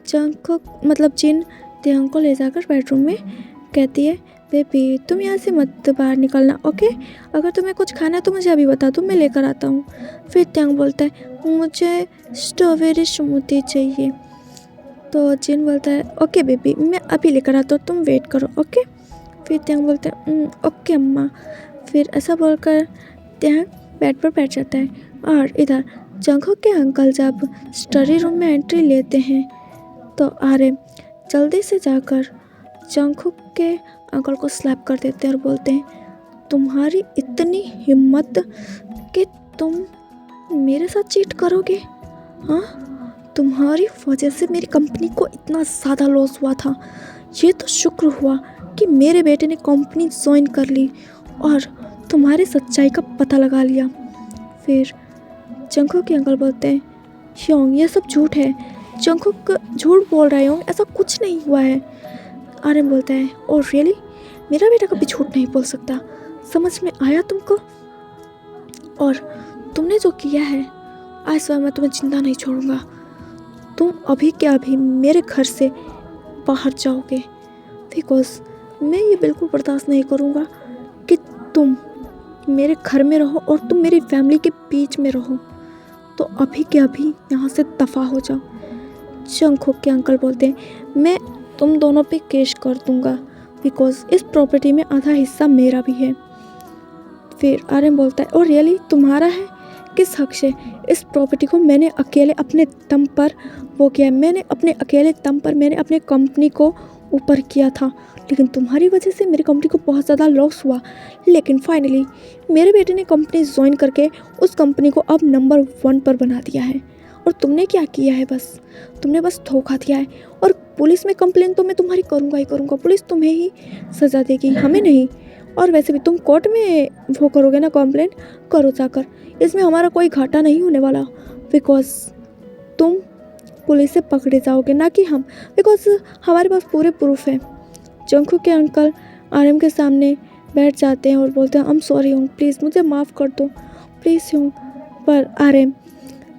जंगू मतलब जिन त्यंग को ले जाकर बेडरूम में कहती है बेबी तुम यहाँ से मत बाहर निकलना, ओके? अगर तुम्हें कुछ खाना है तो मुझे अभी बता दो, मैं लेकर आता हूँ। फिर त्यंग बोलता है मुझे स्ट्रॉबेरी स्मूदी चाहिए। तो जिन बोलता है ओके बेबी, मैं अभी लेकर आता हूँ, तुम वेट करो, ओके? फिर त्यंग बोलता है ओके अम्मा। फिर ऐसा बोलकर त्यंग बेड पर बैठ जाता है और इधर जंगू के अंकल जब स्टडी रूम में एंट्री लेते हैं तो आर्यन जल्दी से जाकर जंगू के अंकल को स्लैप कर देते हैं और बोलते हैं तुम्हारी इतनी हिम्मत कि तुम मेरे साथ चीट करोगे? हाँ, तुम्हारी वजह से मेरी कंपनी को इतना ज़्यादा लॉस हुआ था। ये तो शुक्र हुआ कि मेरे बेटे ने कंपनी ज्वाइन कर ली और तुम्हारे सच्चाई का पता लगा लिया। फिर जंगू के अंकल बोलते हैं योंग ये सब झूठ है, जंगू झूठ बोल रहा है योंग, ऐसा कुछ नहीं हुआ है। आर्यन बोलता है ओह रियली, मेरा बेटा कभी झूठ नहीं बोल सकता, समझ में आया तुमको? और तुमने जो किया है आज सुबह मैं तुम्हें जिंदा नहीं छोड़ूंगा। तुम अभी के अभी मेरे घर से बाहर जाओगे, बिकॉज मैं ये बिल्कुल बर्दाश्त नहीं करूँगा कि तुम मेरे घर में रहो और तुम मेरी फैमिली के बीच में रहो। तो अभी के अभी यहाँ से दफ़ा हो जाओ। जंगू के अंकल बोलते हैं मैं तुम दोनों पे केस कर दूँगा बिकॉज इस प्रॉपर्टी में आधा हिस्सा मेरा भी है। फिर आर्यन बोलता है और रियली तुम्हारा है? किस हक से? इस प्रॉपर्टी को मैंने अकेले अपने दम पर वो किया, मैंने अपने अकेले दम पर मैंने अपने कंपनी को ऊपर किया था, लेकिन तुम्हारी वजह से मेरी कंपनी को बहुत ज़्यादा लॉस हुआ। लेकिन फाइनली मेरे बेटे ने कंपनी ज्वाइन करके उस कंपनी को अब नंबर 1 पर बना दिया है और तुमने क्या किया है? बस तुमने बस धोखा दिया है। और पुलिस में कंप्लेन तो मैं तुम्हारी करूँगा ही करूँगा, पुलिस तुम्हें ही सज़ा देगी, हमें नहीं। और वैसे भी तुम कोर्ट में वो करोगे ना कंप्लेन, करो जाकर, इसमें हमारा कोई घाटा नहीं होने वाला बिकॉज तुम पुलिस से पकड़े जाओगे ना कि हम, बिकॉज हमारे पास पूरे प्रूफ है। जंगू के अंकल आर्यन के सामने बैठ जाते हैं और बोलते हैं आई एम सॉरी होंग, प्लीज़ मुझे माफ़ कर दो प्लीज़ होंग। पर आर्यन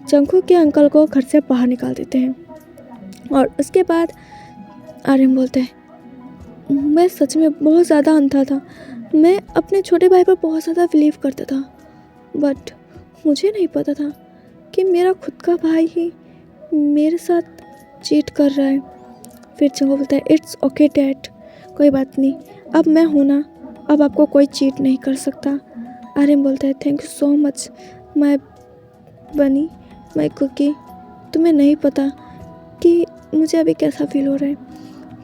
जंगू के अंकल को घर से बाहर निकाल देते हैं और उसके बाद आर्यन बोलता है मैं सच में बहुत ज़्यादा अंधा था, मैं अपने छोटे भाई पर बहुत ज़्यादा बिलीव करता था, बट मुझे नहीं पता था कि मेरा खुद का भाई ही मेरे साथ चीट कर रहा है। फिर जंगू बोलता है इट्स ओके डैड, कोई बात नहीं, अब मैं हूँ ना, अब आपको कोई चीट नहीं कर सकता। आर्यन बोलता है thank you so much my बनी माय कुकी, तुम्हें नहीं पता कि मुझे अभी कैसा फील हो रहा है।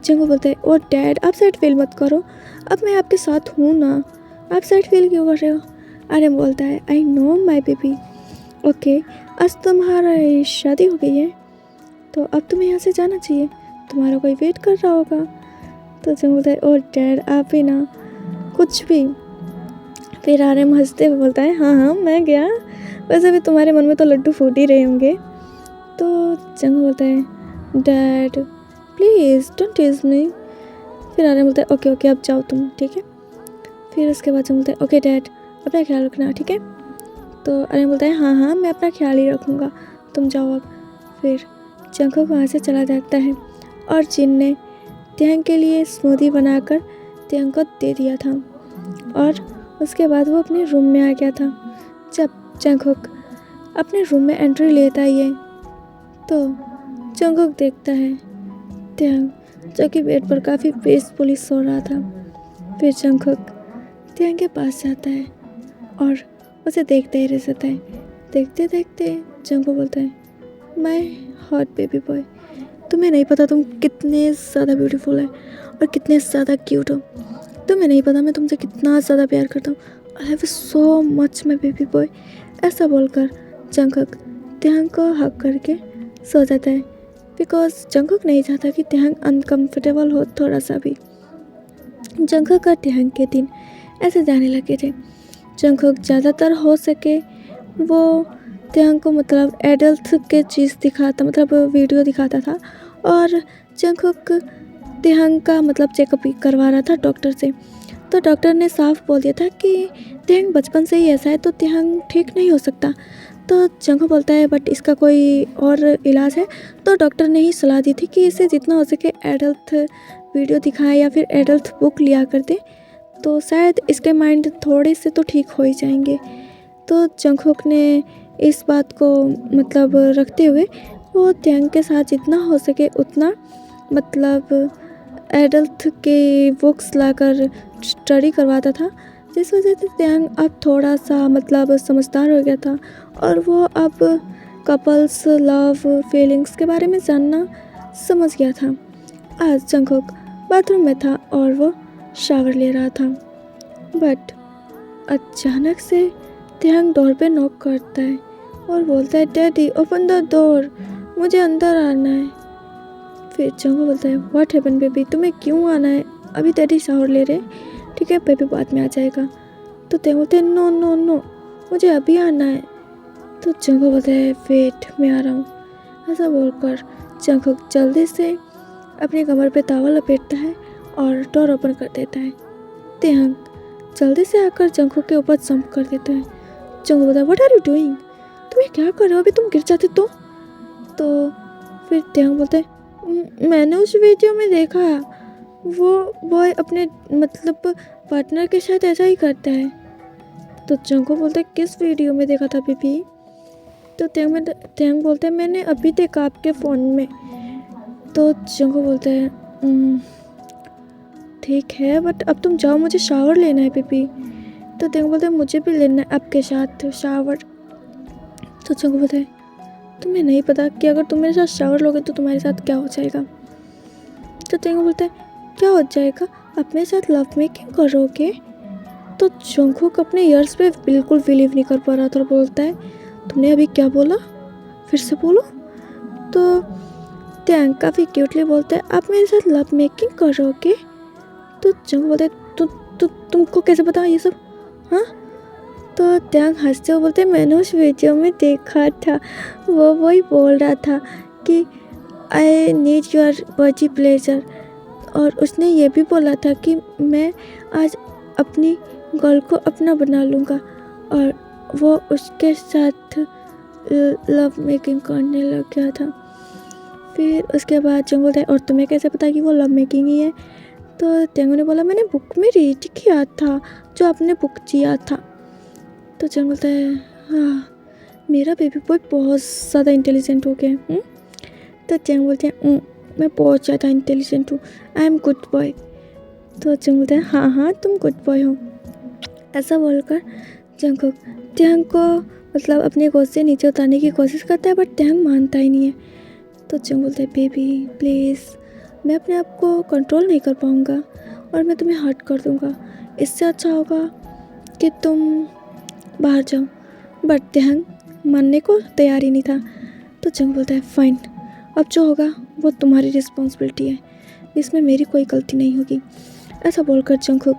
जंगू बोलता है ओ डैड आप सैड फील मत करो, अब मैं आपके साथ हूँ ना, आप सैड फील क्यों कर रहे हो? आर्यन बोलता है I no my baby, okay आज तुम्हारा शादी हो गई है तो अब तुम्हें यहाँ से जाना चाहिए, तुम्हारा कोई वेट कर रहा होगा। तो जंगू बोलता है ओ डैड आप ही ना कुछ भी। फिर आर्यन हंसते हुए बोलता है हाँ हाँ मैं गया, वैसे भी तुम्हारे मन में तो लड्डू फूट ही रहे होंगे। तो जंगू बोलता है dad please don't tease me. फिर आर्यन बोलता है ओके ओके अब जाओ तुम, ठीक है। फिर उसके बाद जंगू बोलता है ओके डैड अपना ख्याल रखना, ठीक है। तो आर्यन बोलता है हाँ हाँ मैं अपना ख्याल ही रखूँगा, तुम जाओ अब। फिर जंगू वहाँ से चला जाता है और जिन ने त्यंग के लिए स्मूदी बनाकर त्यंग को दे दिया था और उसके बाद वो अपने रूम में आ गया था। जब जंगुक अपने रूम में एंट्री लेता ही है तो जंगुक देखता है त्यंग जो कि बेड पर काफ़ी पीसफुली सो रहा था। फिर जंगुक त्यंग के पास जाता है और उसे देखते ही रह जाता है। देखते देखते जंगुक बोलता है माय हॉट बेबी बॉय, तुम्हें नहीं पता तुम कितने ज़्यादा ब्यूटीफुल है और कितने ज़्यादा क्यूट हो, तुम्हें नहीं पता मैं तुमसे कितना ज़्यादा प्यार करता हूँ, आई love you so much my baby boy. ऐसा बोलकर जंगुक त्यंग को हक करके सो जाता है बिकॉज जंगुक नहीं चाहता कि त्यंग अनकम्फर्टेबल हो थोड़ा सा भी। जंगुक और त्यंग के दिन ऐसे जाने लगे थे। जंगुक ज़्यादातर हो सके वो त्यांग को मतलब एडल्ट के चीज़ दिखाता, मतलब वीडियो दिखाता था। और जंगकुक त्यांग का मतलब चेकअप करवा रहा था डॉक्टर से। तो डॉक्टर ने साफ बोल दिया था कि त्यांग बचपन से ही ऐसा है, तो त्यांग ठीक नहीं हो सकता। तो जंगकुक बोलता है बट इसका कोई और इलाज है। तो डॉक्टर ने ही सलाह दी थी कि इसे जितना हो सके एडल्ट वीडियो दिखाएं या फिर एडल्ट बुक लिया कर दे, तो शायद इसके माइंड थोड़े से तो ठीक हो ही जाएंगे। तो जंगकुक ने इस बात को मतलब रखते हुए वो त्यांग के साथ जितना हो सके उतना मतलब एडल्ट के बुक्स लाकर स्टडी करवाता था, जिस वजह से त्यांग अब थोड़ा सा मतलब समझदार हो गया था और वो अब कपल्स लव फीलिंग्स के बारे में जानना समझ गया था। आज जंगकुक बाथरूम में था और वो शावर ले रहा था, बट अचानक से त्यांग डोर पे नॉक करता है और बोलता है डैडी ओपन द डोर, मुझे अंदर आना है। फिर जंगकुक बोलता है व्हाट हैपन बेबी, तुम्हें क्यों आना है? अभी डैडी शावर ले रहे, ठीक है बेबी बाद में आ जाएगा। तो त्यांग बोलते हैं नो नो नो, मुझे अभी आना है। तो जंगकुक बोलता है वेट मैं आ रहा हूँ। ऐसा बोलकर जंगकुक जल्दी से अपने कमर पे टॉवल लपेटता है और डोर ओपन कर देता है। त्यांग जल्दी से आकर जंगकुक के ऊपर जंप कर देता है। जंगकुक बोलता है व्हाट आर यू डूइंग, तुम्हें क्या कर रहे हो, अभी तुम गिर जाते तो फिर त्यांग बोलता है मैंने उस वीडियो में देखा, वो बॉय अपने मतलब पार्टनर के साथ ऐसा ही करता है। तो जंगकुक बोलता है किस वीडियो में देखा था बेबी? तो त्यांग बोलता है मैंने अभी देखा आपके फ़ोन में। तो जंगकुक बोलता है ठीक है बट अब तुम जाओ, मुझे शावर लेना है बेबी। तो त्यांग बोलता है मुझे भी लेना है आपके साथ शावर। तो जंगकुक बोलता है तुम्हें नहीं पता कि अगर तुम मेरे साथ शावर लोगे तो तुम्हारे साथ क्या हो जाएगा? तो त्यांग बोलता है क्या हो जाएगा, आप मेरे साथ लव मेकिंग करोगे? तो जंगकुक अपने ईयर्स पे बिल्कुल बिलीव नहीं कर पा रहा था और बोलता है तुमने अभी क्या बोला, फिर से बोलो। तो त्यांग काफ़ी क्यूटली बोलता है आप मेरे साथ लव मेकिंग करोगे? तो जंगकुक बोलता है तुमको कैसे पता ये सब? हाँ। तो त्यांग हंसते हुए बोलते हैं मैंने उस वीडियो में देखा था, वो वही बोल रहा था कि I need your body pleasure, और उसने ये भी बोला था कि मैं आज अपनी गर्ल को अपना बना लूँगा, और वो उसके साथ लव मेकिंग करने लग गया था। फिर उसके बाद जंगकुक बोलता है और तुम्हें कैसे पता कि वो लव मेकिंग ही है? तो त्यांग ने बोला मैंने बुक में रीड किया था जो आपने बुक किया था। तो जंगकुक बोलता है हाँ मेरा बेबी बॉय बहुत ज़्यादा इंटेलिजेंट हो गया। तो त्यांग बोलते हैं मैं बहुत ज़्यादा इंटेलिजेंट हूँ, आई एम गुड बॉय। तो जंगकुक बोलते हैं हाँ हाँ तुम गुड बॉय हो। ऐसा बोलकर जंगकुक त्यांग को मतलब अपने गोद से नीचे उतारने की कोशिश करता है, बट त्यांग मानता ही नहीं है। तो जंगकुक बोलता है बेबी प्लीज़, मैं अपने आप को कंट्रोल नहीं कर पाऊँगा और मैं तुम्हें हर्ट कर दूँगा, इससे अच्छा होगा कि तुम बाहर जाओ। बट त्यांग मानने को तैयार ही नहीं था। तो जंगकुक बोलता है फाइन, अब जो होगा वो तुम्हारी रिस्पॉन्सिबिलिटी है, इसमें मेरी कोई गलती नहीं होगी। ऐसा बोलकर जंगकुक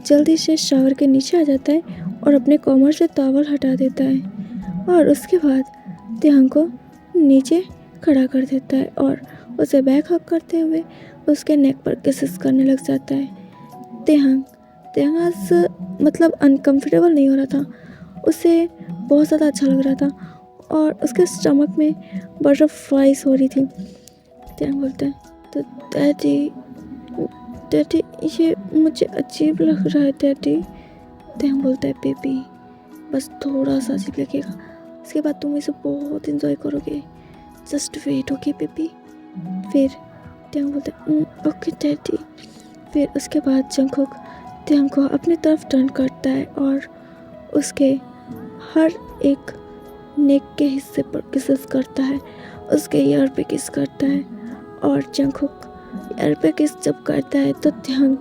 जल्दी से शावर के नीचे आ जाता है और अपने कमर से टॉवल हटा देता है और उसके बाद त्यांग को नीचे खड़ा कर देता है और उसे बैक हक करते हुए उसके नेक पर किसेस करने लग जाता है। त्यांग आज मतलब अनकम्फर्टेबल नहीं हो रहा था, उसे बहुत ज़्यादा अच्छा लग रहा था और उसके स्टमक में बटरफ्लाइज हो रही थी। त्यांग बोलता है तो डैडी ये मुझे अजीब लग रहा है डैडी। त्यांग बोलता है बेबी बस थोड़ा सा अजीब लगेगा, उसके बाद तुम इसे बहुत इंजॉय करोगे, जस्ट वेट ओके बेबी। फिर त्यांग बोलता है ओके डैडी। फिर उसके बाद जंगकुक त्यांग को अपनी तरफ टर्न करता है और उसके हर एक नेक के हिस्से पर किसेस करता है, उसके ईयर पे किस करता है। और जंगकुक ईयर पे किस जब करता है तो त्यांग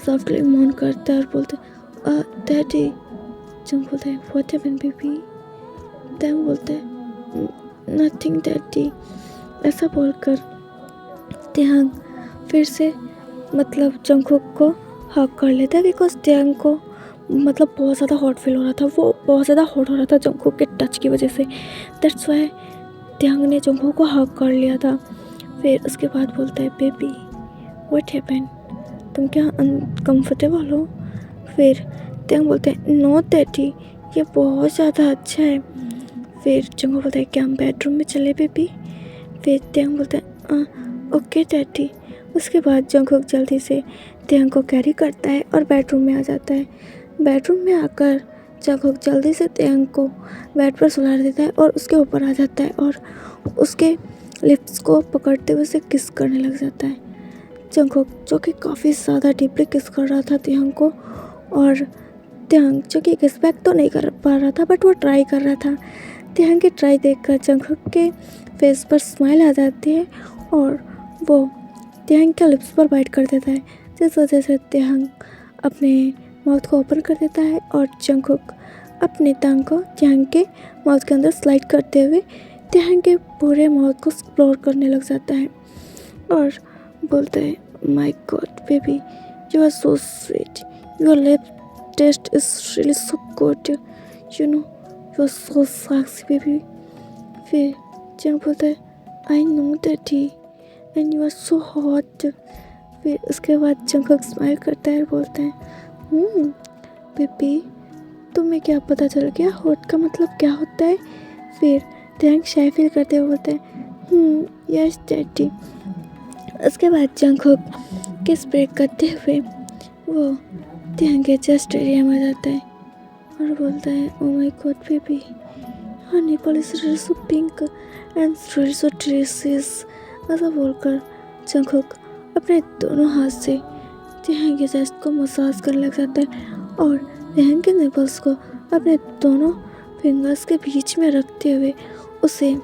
सॉफ्टली मौन करता है और बोलता है डैडी। जंगकुक बोलता है व्हाट हैपेंड बेबी? त्यांग बोलता है नथिंग डैडी। ऐसा बोलकर त्यांग फिर से मतलब जंगकुक को हक कर लेता है, बिकॉज त्यांग को मतलब बहुत ज़्यादा हॉट फील हो रहा था, वो बहुत ज़्यादा हॉट हो रहा था जंगकुक के टच की वजह से। दैट्स वाई त्यांग ने जंगकुक को हग कर लिया था। फिर उसके बाद बोलता है बेबी व्हाट हैपेंड, तुम क्या अनकम्फर्टेबल हो? फिर त्यांग बोलते हैं नो डैडी, ये बहुत ज़्यादा अच्छा है। फिर जंगकुक बोलता है क्या हम बेडरूम में चले बेबी? फिर त्यांग बोलता है ओके डैडी। उसके बाद जंगकुक जल्दी से त्यांग को कैरी करता है और बेडरूम में आ जाता है। बेडरूम में आकर जंगकुक जल्दी से त्यांग को बेड पर सुला देता है और उसके ऊपर आ जाता है और उसके लिप्स को पकड़ते हुए उसे किस करने लग जाता है। जंगकुक जो कि काफ़ी ज़्यादा डीपली किस कर रहा था त्यांग को, और त्यांग जो कि किस बैक तो नहीं कर पा रहा था बट वो ट्राई कर रहा था। त्यांग की ट्राई देखकर जंगकुक के फेस पर स्माइल आ जाती है और वो त्यांग के लिप्स पर बाइट कर देता है, जिस वजह से त्यांग अपने माउथ को ओपन कर देता है और जंगकुक अपने टांग को त्यांग के माउथ के अंदर स्लाइड करते हुए त्यांग के पूरे माउथ को एक्सप्लोर करने लग जाता है और बोलता है my god baby you are so sweet, your lip taste is really so good, you know you are so sexy baby. फिर जंग बोलता है I know daddy and you are so hot. फिर उसके बाद जंगकुक स्माइल करता है और बोलता है बेबी तुम्हें क्या पता चल गया हॉट का मतलब क्या होता है? फिर त्यांग शाय फील करते हुए बोलते हैं यस डैडी। उसके बाद जंगकुक किस ब्रेक करते हुए वो त्यांग के चेस्ट एरिया में जाता है और बोलता है oh my god baby your nipple is really so pink and really so delicious. ऐसा बोलकर जंगकुक अपने दोनों हाथ से त्यांग के चेस्ट को मसाज करने लग जाता है और त्यांग के निपल्स को अपने दोनों फिंगर्स के बीच में रखते हुए उसे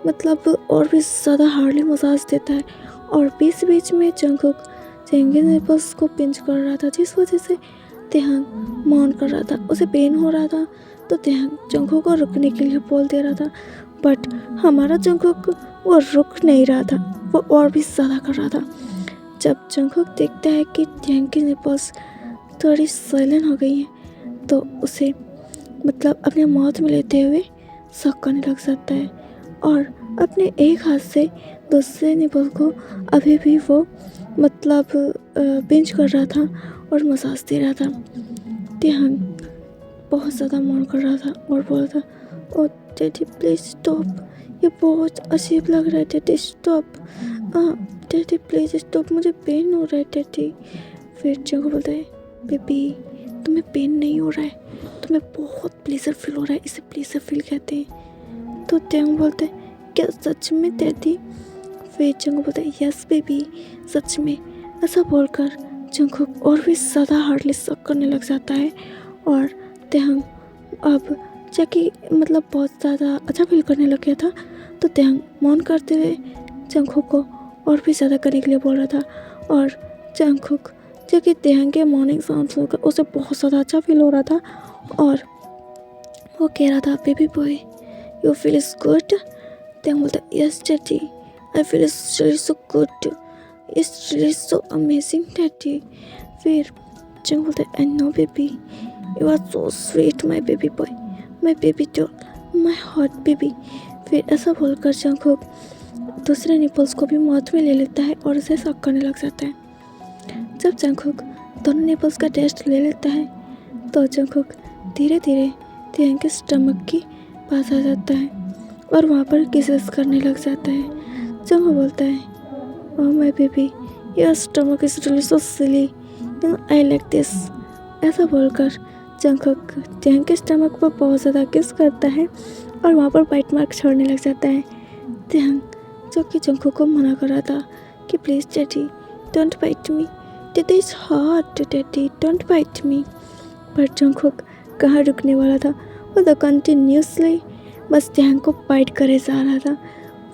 मतलब और भी ज़्यादा हार्डली मसाज देता है और बीच बीच में जंगकुक त्यांग के निपल्स को पिंच कर रहा था, जिस वजह से त्यांग मौन कर रहा था, उसे पेन हो रहा था। तो त्यांग जंगकुक को रुकने के लिए बोल दे रहा था बट हमारा जंगकुक वो रुक नहीं रहा था, वो और भी ज़्यादा कर रहा था। जब जंगकुक देखता है कि त्यांग की निपल्स थोड़ी साइलेंट हो गई हैं तो उसे मतलब अपने माउथ में लेते हुए सक करने लग जाता है और अपने एक हाथ से दूसरे निपल को अभी भी वो मतलब पिंच कर रहा था और मसाज दे रहा था। त्यांग बहुत ज़्यादा मौन कर रहा था और बोल रहा था ओ डैडी प्लीज़ स्टॉप, ये बहुत अजीब लग रहा है daddy stop, daddy please stop, मुझे पेन हो रहा है डैडी। फिर जंगकुक बोलता है बेबी तुम्हें पेन नहीं हो रहा है, तुम्हें बहुत प्लेजर फील हो रहा है, इसे प्लेजर फील कहते हैं। तो त्यांग बोलता है क्या सच में डैडी? फिर जंगकुक बोलता है यस बेबी सच में। ऐसा बोलकर जंगकुक और भी ज़्यादा हार्डली सक करने लग जाता है और त्यांग अब जाके मतलब बहुत ज़्यादा अच्छा फील करने लग गया था। तो त्यांग मौन करते हुए जंगकुक को और भी ज़्यादा करने के लिए बोल रहा था और जंगकुक जो कि त्यांग के मॉर्निंग साउंड सुनकर उसे बहुत ज़्यादा अच्छा फील हो रहा था और वो कह रहा था baby boy you feel is good. त्यांग बोलता yes daddy I feel is really so good, it's really so amazing daddy. फिर जंग बोलता I know baby you are so sweet my baby boy, my baby doll, my hot baby. फिर ऐसा बोलकर जंगकुक दूसरे निपल्स को भी माउथ में ले लेता है और उसे सक करने लग जाता है। जब जंगकुक दोनों निपल्स का टेस्ट ले लेता है तो जंगकुक धीरे धीरे त्यांग के स्टमक की पास आ जाता है और वहाँ पर किसेस करने लग जाता है। जंगकुक बोलता है oh my baby your stomach is really so silly, I like this. ऐसा बोलकर जंगकुक त्यांग के स्टमक पर बहुत ज़्यादा किस करता है और वहाँ पर बाइट मार्क छोड़ने लग जाता है। त्यांग जो कि जंगकुक को मना कर रहा था कि please daddy don't bite me, daddy is hot, daddy don't bite me. पर जंगकुक कहाँ रुकने वाला था, वो तो कंटिन्यूसली बस त्यांग को बाइट करे जा रहा था।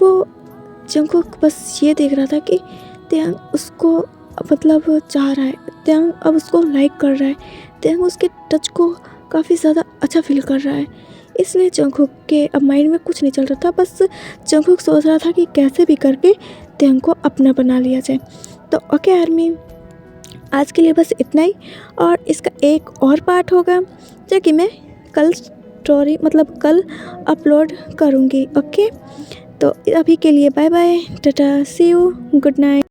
वो जंगकुक बस ये देख रहा था कि त्यांग उसको मतलब चाह रहा है, त्यांग अब उसको लाइक कर रहा है, त्यांग उसके टच को काफ़ी ज़्यादा अच्छा फील कर रहा है। इसलिए जंगकुक के अब माइंड में कुछ नहीं चल रहा था, बस जंगकुक सोच रहा था कि कैसे भी करके त्यांग को अपना बना लिया जाए। तो ओके आर्मी, आज के लिए बस इतना ही, और इसका एक और पार्ट होगा जो कि मैं कल स्टोरी मतलब कल अपलोड करूँगी। ओके, तो अभी के लिए bye bye, tata, see you, good night.